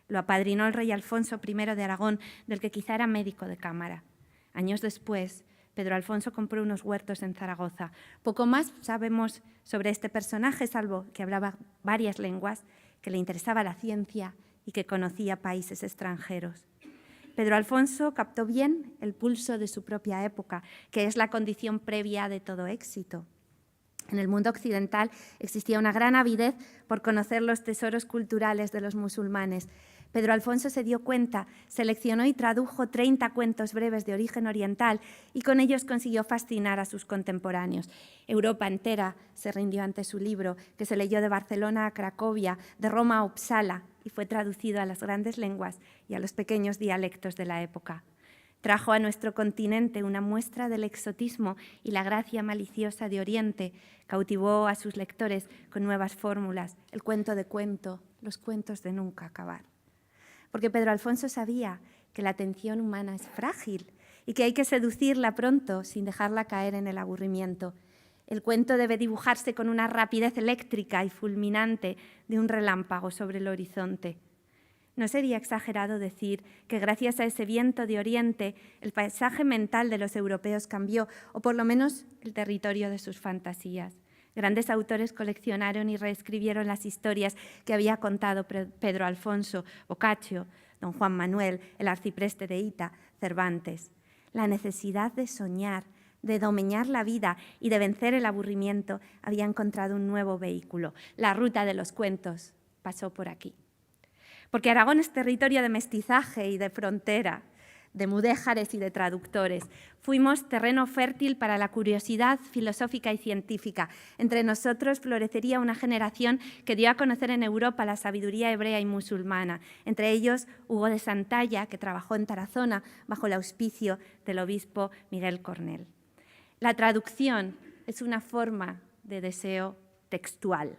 Lo apadrinó el rey Alfonso I de Aragón, del que quizá era médico de cámara. Años después, Pedro Alfonso compró unos huertos en Zaragoza. Poco más sabemos sobre este personaje, salvo que hablaba varias lenguas, que le interesaba la ciencia y que conocía países extranjeros. Pedro Alfonso captó bien el pulso de su propia época, que es la condición previa de todo éxito. En el mundo occidental existía una gran avidez por conocer los tesoros culturales de los musulmanes. Pedro Alfonso se dio cuenta, seleccionó y tradujo 30 cuentos breves de origen oriental y con ellos consiguió fascinar a sus contemporáneos. Europa entera se rindió ante su libro, que se leyó de Barcelona a Cracovia, de Roma a Uppsala y fue traducido a las grandes lenguas y a los pequeños dialectos de la época. Trajo a nuestro continente una muestra del exotismo y la gracia maliciosa de Oriente, cautivó a sus lectores con nuevas fórmulas, el cuento de cuento, los cuentos de nunca acabar. Porque Pedro Alfonso sabía que la atención humana es frágil y que hay que seducirla pronto sin dejarla caer en el aburrimiento. El cuento debe dibujarse con una rapidez eléctrica y fulminante de un relámpago sobre el horizonte. No sería exagerado decir que gracias a ese viento de Oriente el paisaje mental de los europeos cambió, o por lo menos el territorio de sus fantasías. Grandes autores coleccionaron y reescribieron las historias que había contado Pedro Alfonso, Boccaccio, don Juan Manuel, el arcipreste de Hita, Cervantes. La necesidad de soñar, de domeñar la vida y de vencer el aburrimiento había encontrado un nuevo vehículo. La ruta de los cuentos pasó por aquí. Porque Aragón es territorio de mestizaje y de frontera, de mudéjares y de traductores. Fuimos terreno fértil para la curiosidad filosófica y científica. Entre nosotros florecería una generación que dio a conocer en Europa la sabiduría hebrea y musulmana. Entre ellos, Hugo de Santalla, que trabajó en Tarazona bajo el auspicio del obispo Miguel Cornell. La traducción es una forma de deseo textual.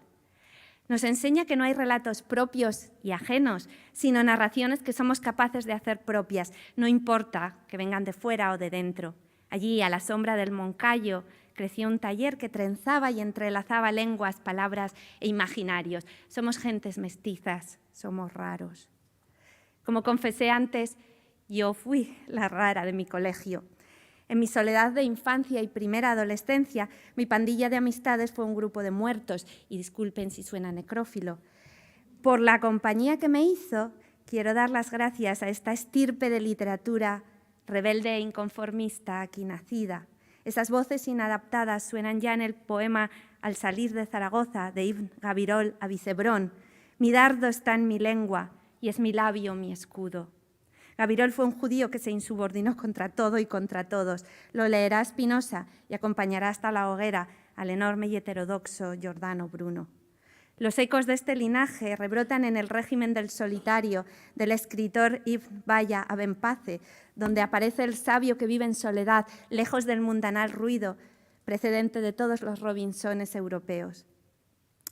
Nos enseña que no hay relatos propios y ajenos, sino narraciones que somos capaces de hacer propias, no importa que vengan de fuera o de dentro. Allí, a la sombra del Moncayo, creció un taller que trenzaba y entrelazaba lenguas, palabras e imaginarios. Somos gentes mestizas, somos raros. Como confesé antes, yo fui la rara de mi colegio. En mi soledad de infancia y primera adolescencia, mi pandilla de amistades fue un grupo de muertos, y disculpen si suena necrófilo. Por la compañía que me hizo, quiero dar las gracias a esta estirpe de literatura rebelde e inconformista aquí nacida. Esas voces inadaptadas suenan ya en el poema Al salir de Zaragoza, de Ibn Gabirol a Vicebrón. Mi dardo está en mi lengua y es mi labio mi escudo. Gabirol fue un judío que se insubordinó contra todo y contra todos. Lo leerá Spinoza y acompañará hasta la hoguera al enorme y heterodoxo Giordano Bruno. Los ecos de este linaje rebrotan en el régimen del solitario del escritor Ibn Baya Abenpace, donde aparece el sabio que vive en soledad, lejos del mundanal ruido, precedente de todos los Robinsones europeos.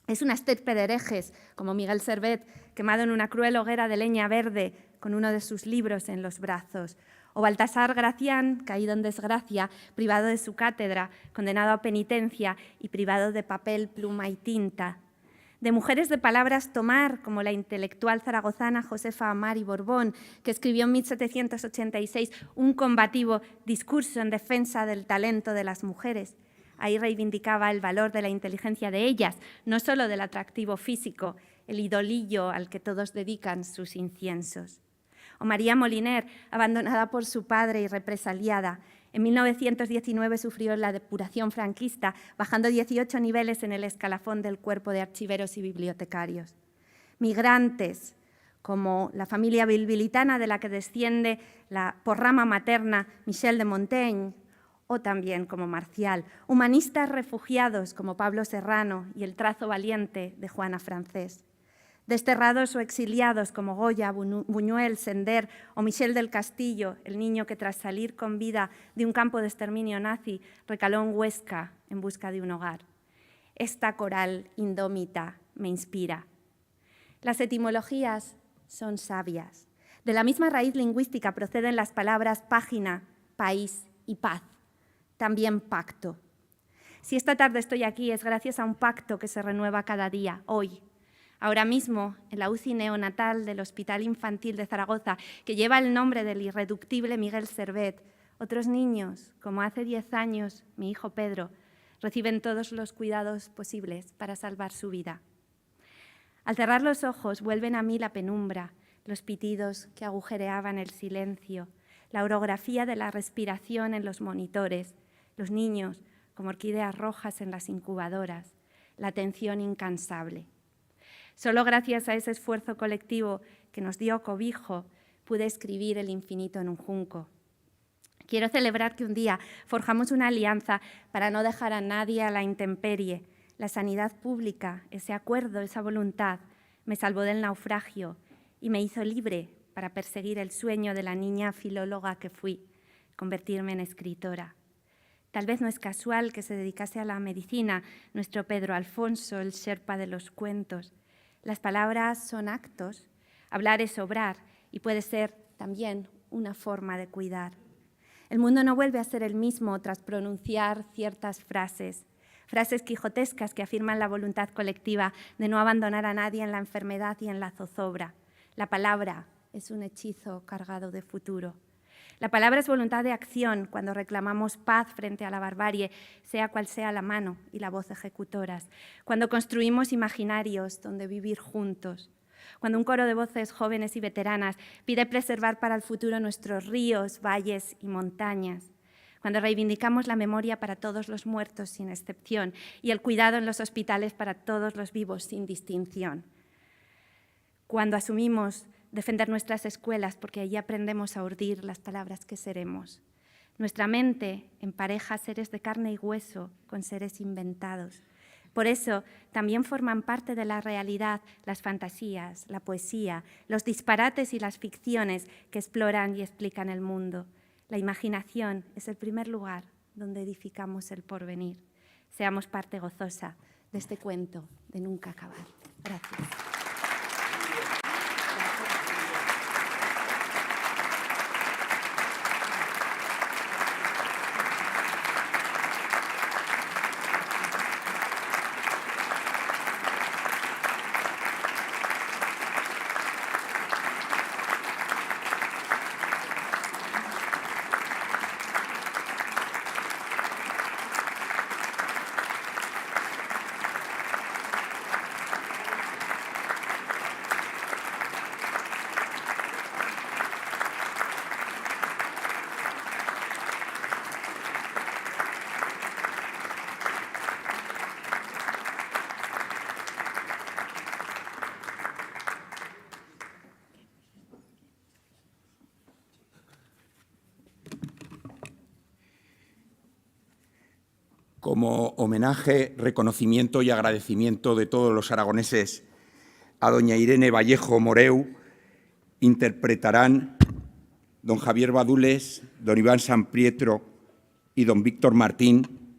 Es una estirpe de herejes, como Miguel Servet, quemado en una cruel hoguera de leña verde, con uno de sus libros en los brazos, o Baltasar Gracián, caído en desgracia, privado de su cátedra, condenado a penitencia y privado de papel, pluma y tinta. De mujeres de palabras tomar, como la intelectual zaragozana Josefa Amari Borbón, que escribió en 1786 un combativo discurso en defensa del talento de las mujeres. Ahí reivindicaba el valor de la inteligencia de ellas, no solo del atractivo físico, el idolillo al que todos dedican sus inciensos. O María Moliner, abandonada por su padre y represaliada. En 1919 sufrió la depuración franquista, bajando 18 niveles en el escalafón del cuerpo de archiveros y bibliotecarios. Migrantes, como la familia bilbilitana de la que desciende por rama materna Michel de Montaigne, o también como Marcial, humanistas refugiados como Pablo Serrano y el trazo valiente de Juana Francés. Desterrados o exiliados como Goya, Buñuel, Sender o Michel del Castillo, el niño que tras salir con vida de un campo de exterminio nazi recaló en Huesca en busca de un hogar. Esta coral indómita me inspira. Las etimologías son sabias. De la misma raíz lingüística proceden las palabras página, país y paz, también pacto. Si esta tarde estoy aquí es gracias a un pacto que se renueva cada día, hoy. Ahora mismo, en la UCI neonatal del Hospital Infantil de Zaragoza, que lleva el nombre del irreductible Miguel Servet, Otros niños, como hace 10 años mi hijo Pedro, reciben todos los cuidados posibles para salvar su vida. Al cerrar los ojos vuelven a mí la penumbra, los pitidos que agujereaban el silencio, la orografía de la respiración en los monitores, los niños como orquídeas rojas en las incubadoras, la atención incansable. Solo gracias a ese esfuerzo colectivo que nos dio cobijo pude escribir el infinito en un junco. Quiero celebrar que un día forjamos una alianza para no dejar a nadie a la intemperie. La sanidad pública, ese acuerdo, esa voluntad, me salvó del naufragio y me hizo libre para perseguir el sueño de la niña filóloga que fui, convertirme en escritora. Tal vez no es casual que se dedicase a la medicina nuestro Pedro Alfonso, el Sherpa de los cuentos. Las palabras son actos, hablar es obrar y puede ser también una forma de cuidar. El mundo no vuelve a ser el mismo tras pronunciar ciertas frases quijotescas que afirman la voluntad colectiva de no abandonar a nadie en la enfermedad y en la zozobra. La palabra es un hechizo cargado de futuro. La palabra es voluntad de acción cuando reclamamos paz frente a la barbarie, sea cual sea la mano y la voz ejecutoras, cuando construimos imaginarios donde vivir juntos, cuando un coro de voces jóvenes y veteranas pide preservar para el futuro nuestros ríos, valles y montañas, cuando reivindicamos la memoria para todos los muertos sin excepción y el cuidado en los hospitales para todos los vivos sin distinción, cuando asumimos defender nuestras escuelas porque allí aprendemos a urdir las palabras que seremos. Nuestra mente empareja seres de carne y hueso con seres inventados. Por eso también forman parte de la realidad las fantasías, la poesía, los disparates y las ficciones que exploran y explican el mundo. La imaginación es el primer lugar donde edificamos el porvenir. Seamos parte gozosa de este cuento de nunca acabar. Gracias. Como homenaje, reconocimiento y agradecimiento de todos los aragoneses a doña Irene Vallejo Moreu, interpretarán don Javier Badules, don Iván Samprietro y don Víctor Martín,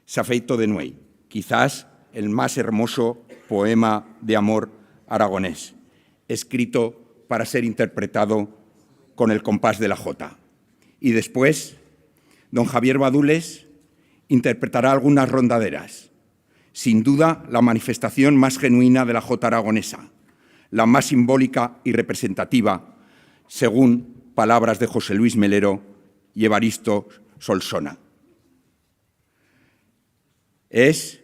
S'afeito de Nuei, quizás el más hermoso poema de amor aragonés, escrito para ser interpretado con el compás de la jota. Y después, don Javier Badules interpretará algunas rondaderas, sin duda la manifestación más genuina de la jota aragonesa, la más simbólica y representativa, según palabras de José Luis Melero y Evaristo Solsona. Es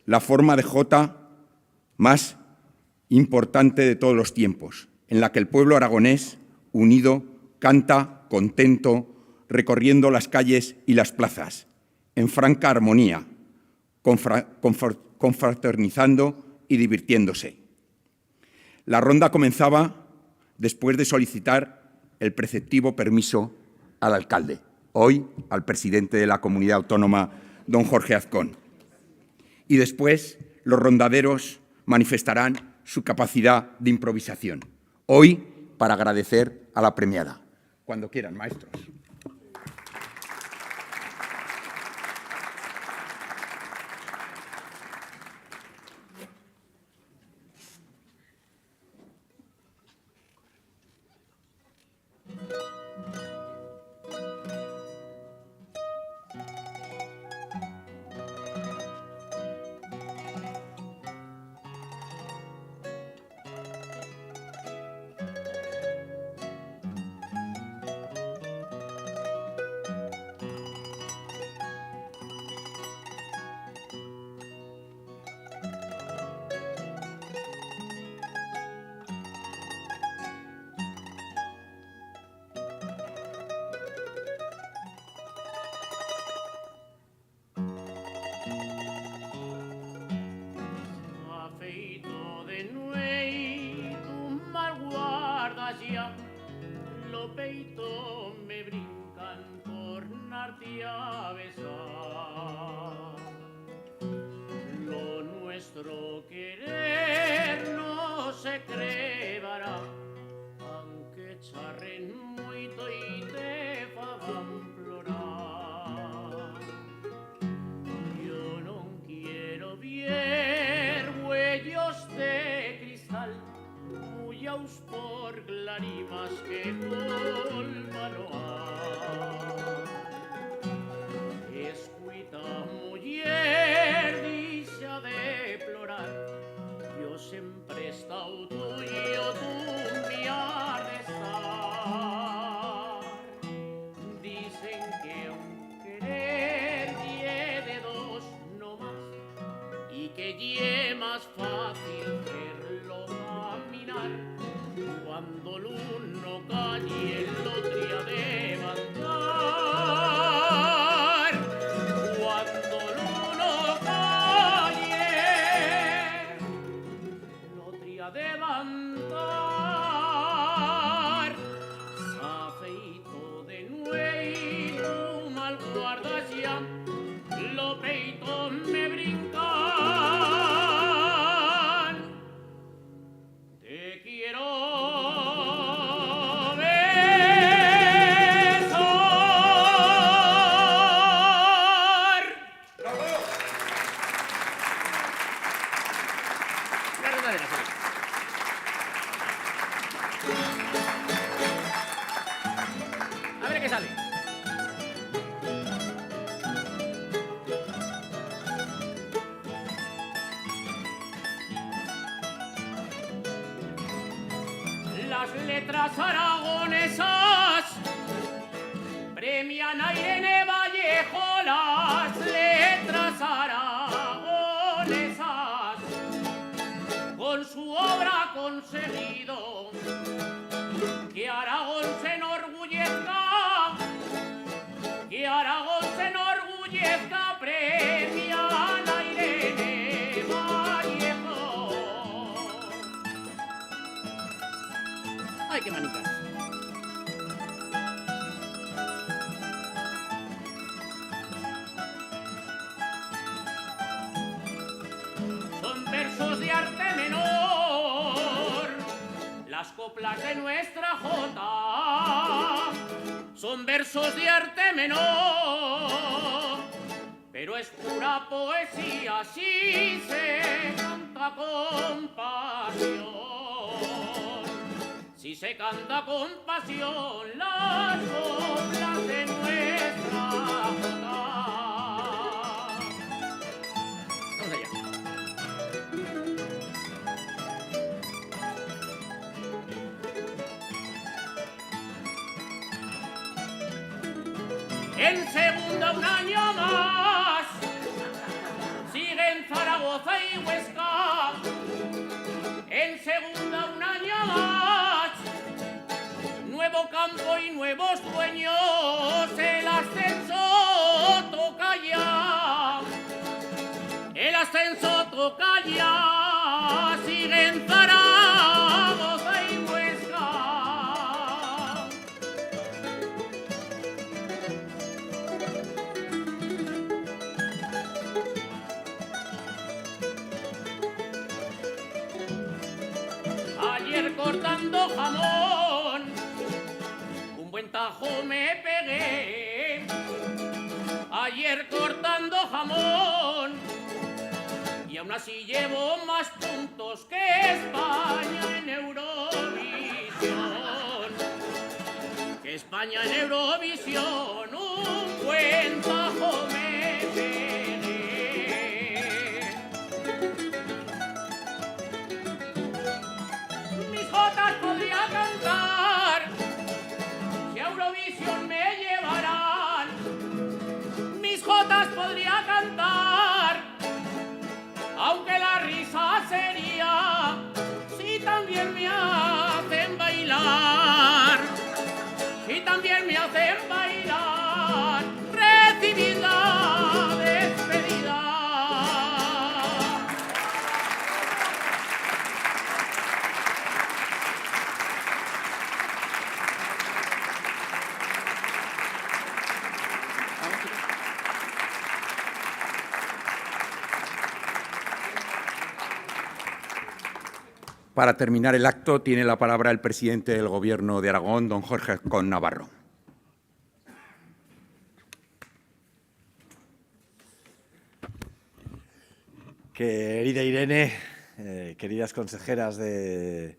la forma de jota más importante de todos los tiempos, en la que el pueblo aragonés, unido, canta contento, recorriendo las calles y las plazas, en franca armonía, confraternizando y divirtiéndose. La ronda comenzaba después de solicitar el preceptivo permiso al alcalde, hoy al presidente de la comunidad autónoma, don Jorge Azcón. Y después los rondaderos manifestarán su capacidad de improvisación, hoy para agradecer a la premiada. Cuando quieran, maestros. luz por clarimas que colma no hay. Escuita muller, dice a deplorar, yo sempre he estado tuyo, tú me has de estar. Dicen que un querer ye de dos no más, y que ye más fácil verlo caminar cuando el uno calle y el otro ha de levantar. Cuando el uno calle, el otro ha de levantar. S'afeito de nuevo, mal guardas ya, lo peito me brincan. Te quiero besar. La verdadera, sí. A ver qué sale. Las letras aragonesas premian a Irene Vallejo. Las letras aragonesas con su obra ha conseguido que Aragón se enorgullezca, que Aragón se enorgullezca. Premian a Irene Vallejo. ¡Ay, qué manicas! Son versos de arte menor, las coplas de nuestra jota. Son versos de arte menor, pero es pura poesía si se canta con pasión. Si se canta con pasión las coplas de nuestra jota. Vamos allá. En segunda un año más siguen Zaragoza y Huesca. En segunda un año más, nuevo campo y nuevos dueños. El ascenso toca ya, el ascenso toca ya. Siguen Zaragoza y Huesca. Ayer cortando jamón, un buen tajo me pegué. Ayer cortando jamón, y aún así llevo más puntos que España en Eurovisión. Que España en Eurovisión, un buen tajo me pegué. Mis jotas podría cantar, si a Eurovisión me llevarán. Mis jotas podría cantar, aunque la risa sería si también me hacen bailar. Si también me hacen bailar, recibid la despedida. Para terminar el acto, tiene la palabra el presidente del Gobierno de Aragón, don Jorge Azcón Navarro. Querida Irene, queridas consejeras de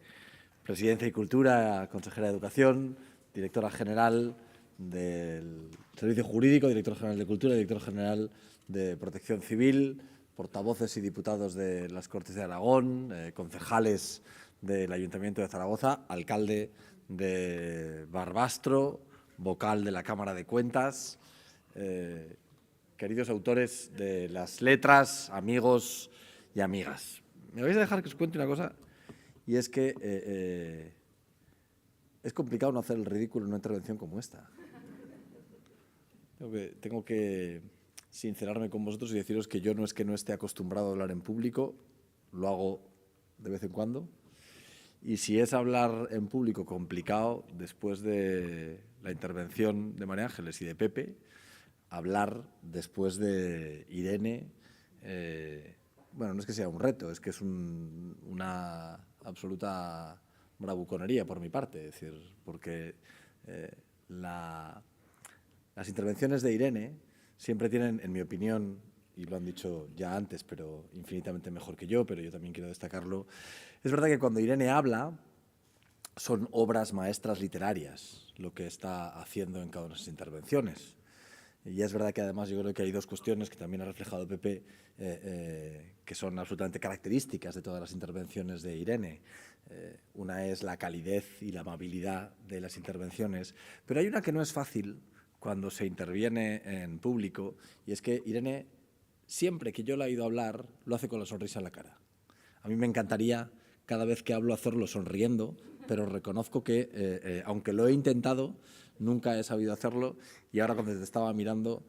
Presidencia y Cultura, consejera de Educación, directora general del Servicio Jurídico, director general de Cultura, director general de Protección Civil, portavoces y diputados de las Cortes de Aragón, concejales del Ayuntamiento de Zaragoza, alcalde de Barbastro, vocal de la Cámara de Cuentas, queridos autores de las letras, amigos y amigas. Me vais a dejar que os cuente una cosa, y es que es complicado no hacer el ridículo en una intervención como esta. Tengo que sincerarme con vosotros y deciros que yo no es que no esté acostumbrado a hablar en público, lo hago de vez en cuando. Y si es hablar en público complicado, después de la intervención de María Ángeles y de Pepe, hablar después de Irene, bueno, no es que sea un reto, es que es una absoluta bravuconería por mi parte, es decir, porque las intervenciones de Irene siempre tienen, en mi opinión, y lo han dicho ya antes, pero infinitamente mejor que yo, pero yo también quiero destacarlo, es verdad que cuando Irene habla son obras maestras literarias lo que está haciendo en cada una de sus intervenciones. Y es verdad que además yo creo que hay dos cuestiones que también ha reflejado Pepe que son absolutamente características de todas las intervenciones de Irene. Una es la calidez y la amabilidad de las intervenciones, pero hay una que no es fácil cuando se interviene en público, y es que Irene, siempre que yo la he oído hablar, lo hace con la sonrisa en la cara. A mí me encantaría cada vez que hablo hacerlo sonriendo, pero reconozco que, aunque lo he intentado, nunca he sabido hacerlo, y ahora cuando te estaba mirando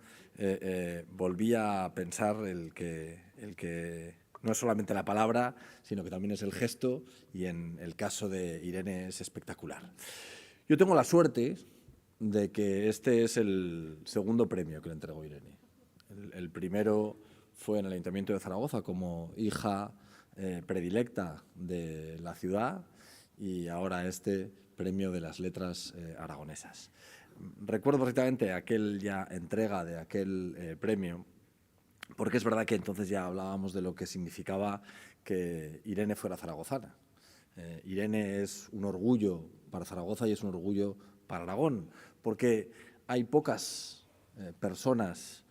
volví a pensar el que no es solamente la palabra, sino que también es el gesto, y en el caso de Irene es espectacular. Yo tengo la suerte de que este es el segundo premio que le entregó Irene. El primero fue en el Ayuntamiento de Zaragoza como hija predilecta de la ciudad, y ahora este premio de las letras aragonesas. Recuerdo perfectamente aquella entrega de aquel premio, porque es verdad que entonces ya hablábamos de lo que significaba que Irene fuera zaragozana. Irene es un orgullo para Zaragoza y es un orgullo para Aragón, porque hay pocas personas,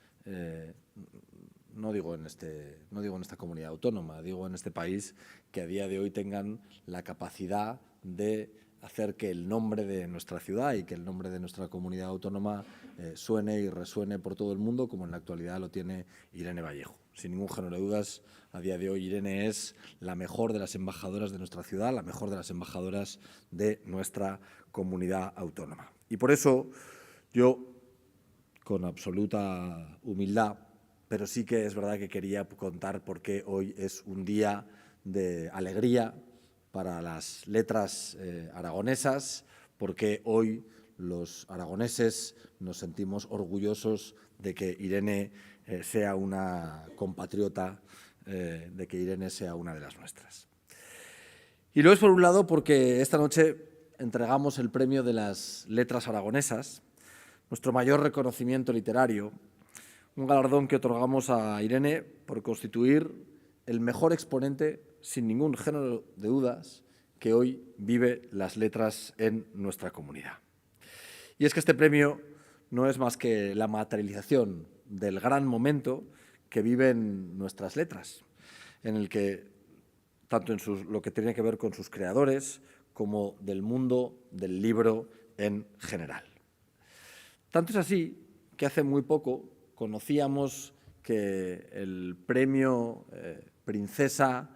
no digo en esta comunidad autónoma, digo en este país, que a día de hoy tengan la capacidad de hacer que el nombre de nuestra ciudad y que el nombre de nuestra comunidad autónoma suene y resuene por todo el mundo, como en la actualidad lo tiene Irene Vallejo. Sin ningún género de dudas, a día de hoy Irene es la mejor de las embajadoras de nuestra ciudad, la mejor de las embajadoras de nuestra comunidad autónoma. Y por eso yo, con absoluta humildad, pero sí que es verdad que quería contar por qué hoy es un día de alegría para las letras aragonesas, porque hoy los aragoneses nos sentimos orgullosos de que Irene sea una compatriota, de que Irene sea una de las nuestras. Y lo es por un lado porque esta noche entregamos el premio de las letras aragonesas, nuestro mayor reconocimiento literario, un galardón que otorgamos a Irene por constituir el mejor exponente, sin ningún género de dudas, que hoy vive las letras en nuestra comunidad. Y es que este premio no es más que la materialización del gran momento que viven nuestras letras, en el que, tanto en lo que tiene que ver con sus creadores, como del mundo del libro en general. Tanto es así que hace muy poco conocíamos que el premio Princesa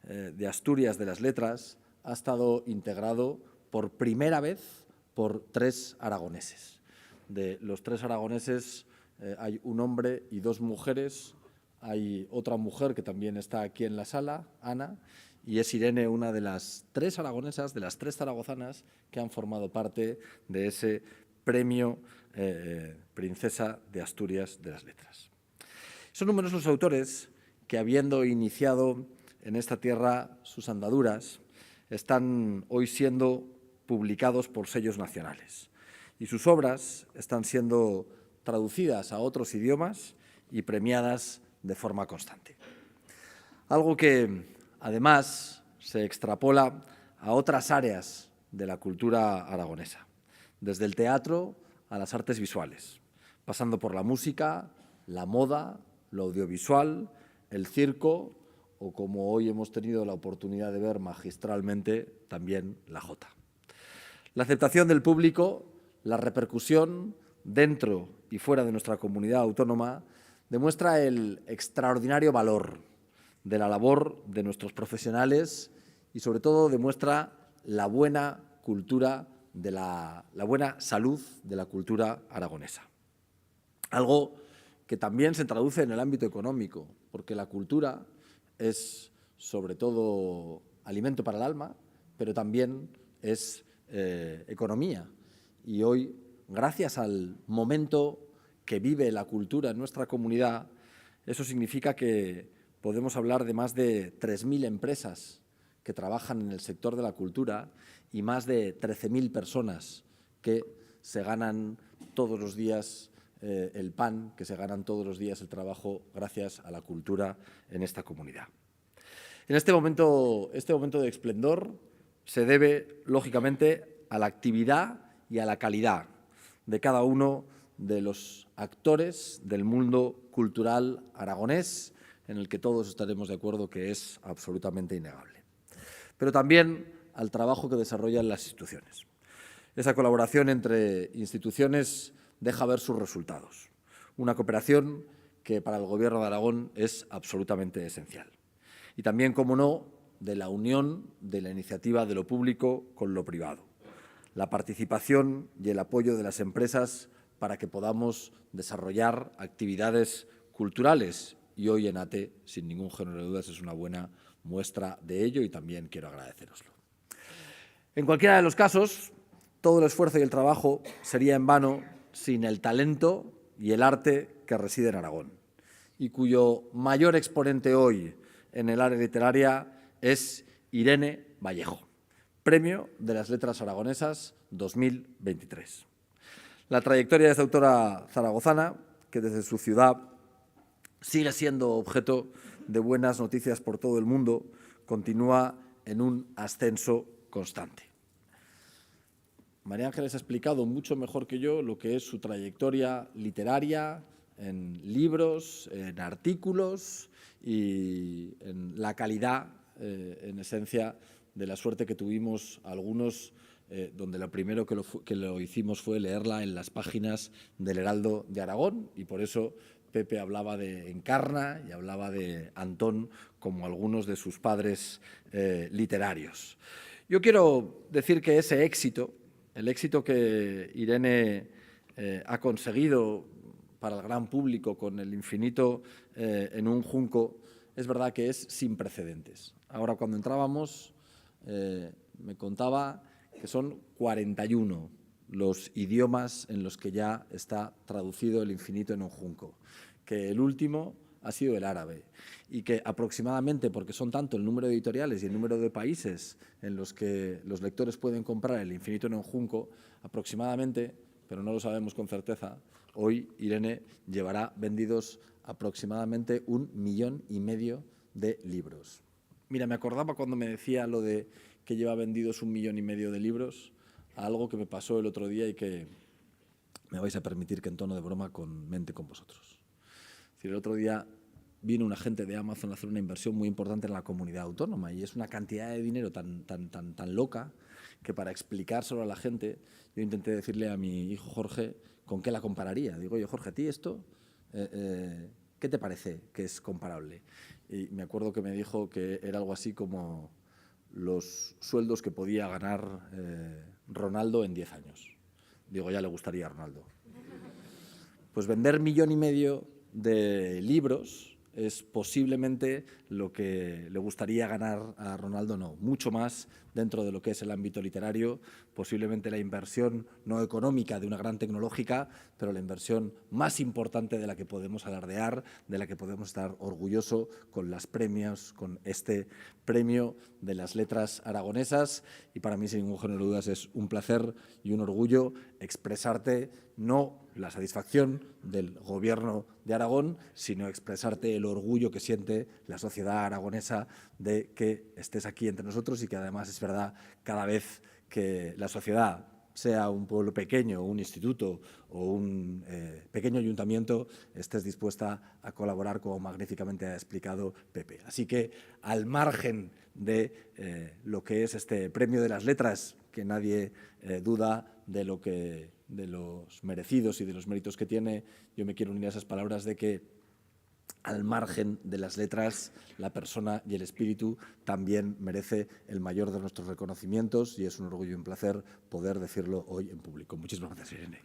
de Asturias de las Letras ha estado integrado por primera vez por 3 aragoneses. De los 3 aragoneses hay un hombre y 2 mujeres. Hay otra mujer que también está aquí en la sala, Ana, y es Irene, una de las 3 aragonesas, de las 3 zaragozanas que han formado parte de ese premio Princesa de Asturias de las Letras. Son numerosos los autores que, habiendo iniciado en esta tierra sus andaduras, están hoy siendo publicados por sellos nacionales, y sus obras están siendo traducidas a otros idiomas y premiadas de forma constante. Algo que, además, se extrapola a otras áreas de la cultura aragonesa, desde el teatro a las artes visuales, pasando por la música, la moda, lo audiovisual, el circo o, como hoy hemos tenido la oportunidad de ver magistralmente, también la jota. La aceptación del público, la repercusión dentro y fuera de nuestra comunidad autónoma demuestra el extraordinario valor de la labor de nuestros profesionales y, sobre todo, demuestra la buena cultura, la buena salud de la cultura aragonesa. Algo que también se traduce en el ámbito económico, porque la cultura es, sobre todo, alimento para el alma, pero también es economía. Y hoy, gracias al momento que vive la cultura en nuestra comunidad, eso significa que podemos hablar de más de 3.000 empresas que trabajan en el sector de la cultura y más de 13.000 personas que se ganan todos los días el pan, que se ganan todos los días el trabajo gracias a la cultura en esta comunidad. En este momento de esplendor se debe, lógicamente, a la actividad y a la calidad de cada uno de los actores del mundo cultural aragonés, en el que todos estaremos de acuerdo que es absolutamente innegable. Pero también al trabajo que desarrollan las instituciones. Esa colaboración entre instituciones deja ver sus resultados. Una cooperación que para el Gobierno de Aragón es absolutamente esencial. Y también, como no, de la unión de la iniciativa de lo público con lo privado. La participación y el apoyo de las empresas para que podamos desarrollar actividades culturales. Y hoy en ATE, sin ningún género de dudas, es una buena muestra de ello y también quiero agradecéroslo. En cualquiera de los casos, todo el esfuerzo y el trabajo sería en vano sin el talento y el arte que reside en Aragón y cuyo mayor exponente hoy en el área literaria es Irene Vallejo, Premio de las Letras Aragonesas 2023. La trayectoria de esta autora zaragozana, que desde su ciudad sigue siendo objeto de buenas noticias por todo el mundo, continúa en un ascenso constante. María Ángeles ha explicado mucho mejor que yo lo que es su trayectoria literaria, en libros, en artículos y en la calidad, en esencia, de la suerte que tuvimos algunos, donde lo primero que lo hicimos fue leerla en las páginas del Heraldo de Aragón, y por eso Pepe hablaba de Encarna y hablaba de Antón como algunos de sus padres literarios. Yo quiero decir que ese éxito, el éxito que Irene ha conseguido para el gran público con El infinito en un junco, es verdad que es sin precedentes. Ahora, cuando entrábamos, me contaba que son 41 los idiomas en los que ya está traducido El infinito en un junco, que el último ha sido el árabe y que aproximadamente, porque son tanto el número de editoriales y el número de países en los que los lectores pueden comprar El infinito en un junco, aproximadamente, pero no lo sabemos con certeza, hoy Irene llevará vendidos aproximadamente 1,5 millones de libros. Mira, me acordaba cuando me decía lo de que lleva vendidos 1,5 millones de libros, a algo que me pasó el otro día y que me vais a permitir que en tono de broma comente con vosotros. Es decir, el otro día vino un agente de Amazon a hacer una inversión muy importante en la comunidad autónoma y es una cantidad de dinero tan loca que para explicárselo a la gente yo intenté decirle a mi hijo Jorge con qué la compararía. Digo, oye Jorge, ¿a ti esto qué te parece que es comparable? Y me acuerdo que me dijo que era algo así como los sueldos que podía ganar Ronaldo en 10 años. Digo, ya le gustaría a Ronaldo. Pues vender 1,5 millones de libros es posiblemente lo que le gustaría ganar a Ronaldo, no, mucho más dentro de lo que es el ámbito literario, posiblemente la inversión no económica de una gran tecnológica, pero la inversión más importante de la que podemos alardear, de la que podemos estar orgullosos con las premios, con este Premio de las Letras Aragonesas. Y para mí, sin ningún género de dudas, es un placer y un orgullo expresarte no la satisfacción del Gobierno de Aragón, sino expresarte el orgullo que siente la sociedad aragonesa de que estés aquí entre nosotros y que además es verdad, cada vez que la sociedad, sea un pueblo pequeño, un instituto o un pequeño ayuntamiento, estés dispuesta a colaborar, como magníficamente ha explicado Pepe. Así que, al margen de lo que es este Premio de las Letras, que nadie duda de los merecidos y de los méritos que tiene, yo me quiero unir a esas palabras de que, al margen de las letras, la persona y el espíritu también merece el mayor de nuestros reconocimientos, y es un orgullo y un placer poder decirlo hoy en público. Muchísimas gracias, Irene.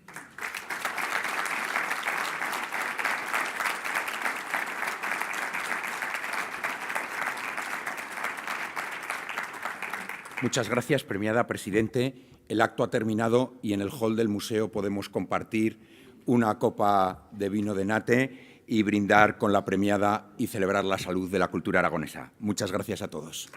Muchas gracias, premiada presidente. El acto ha terminado y en el hall del museo podemos compartir una copa de vino de Nate y brindar con la premiada y celebrar la salud de la cultura aragonesa. Muchas gracias a todos.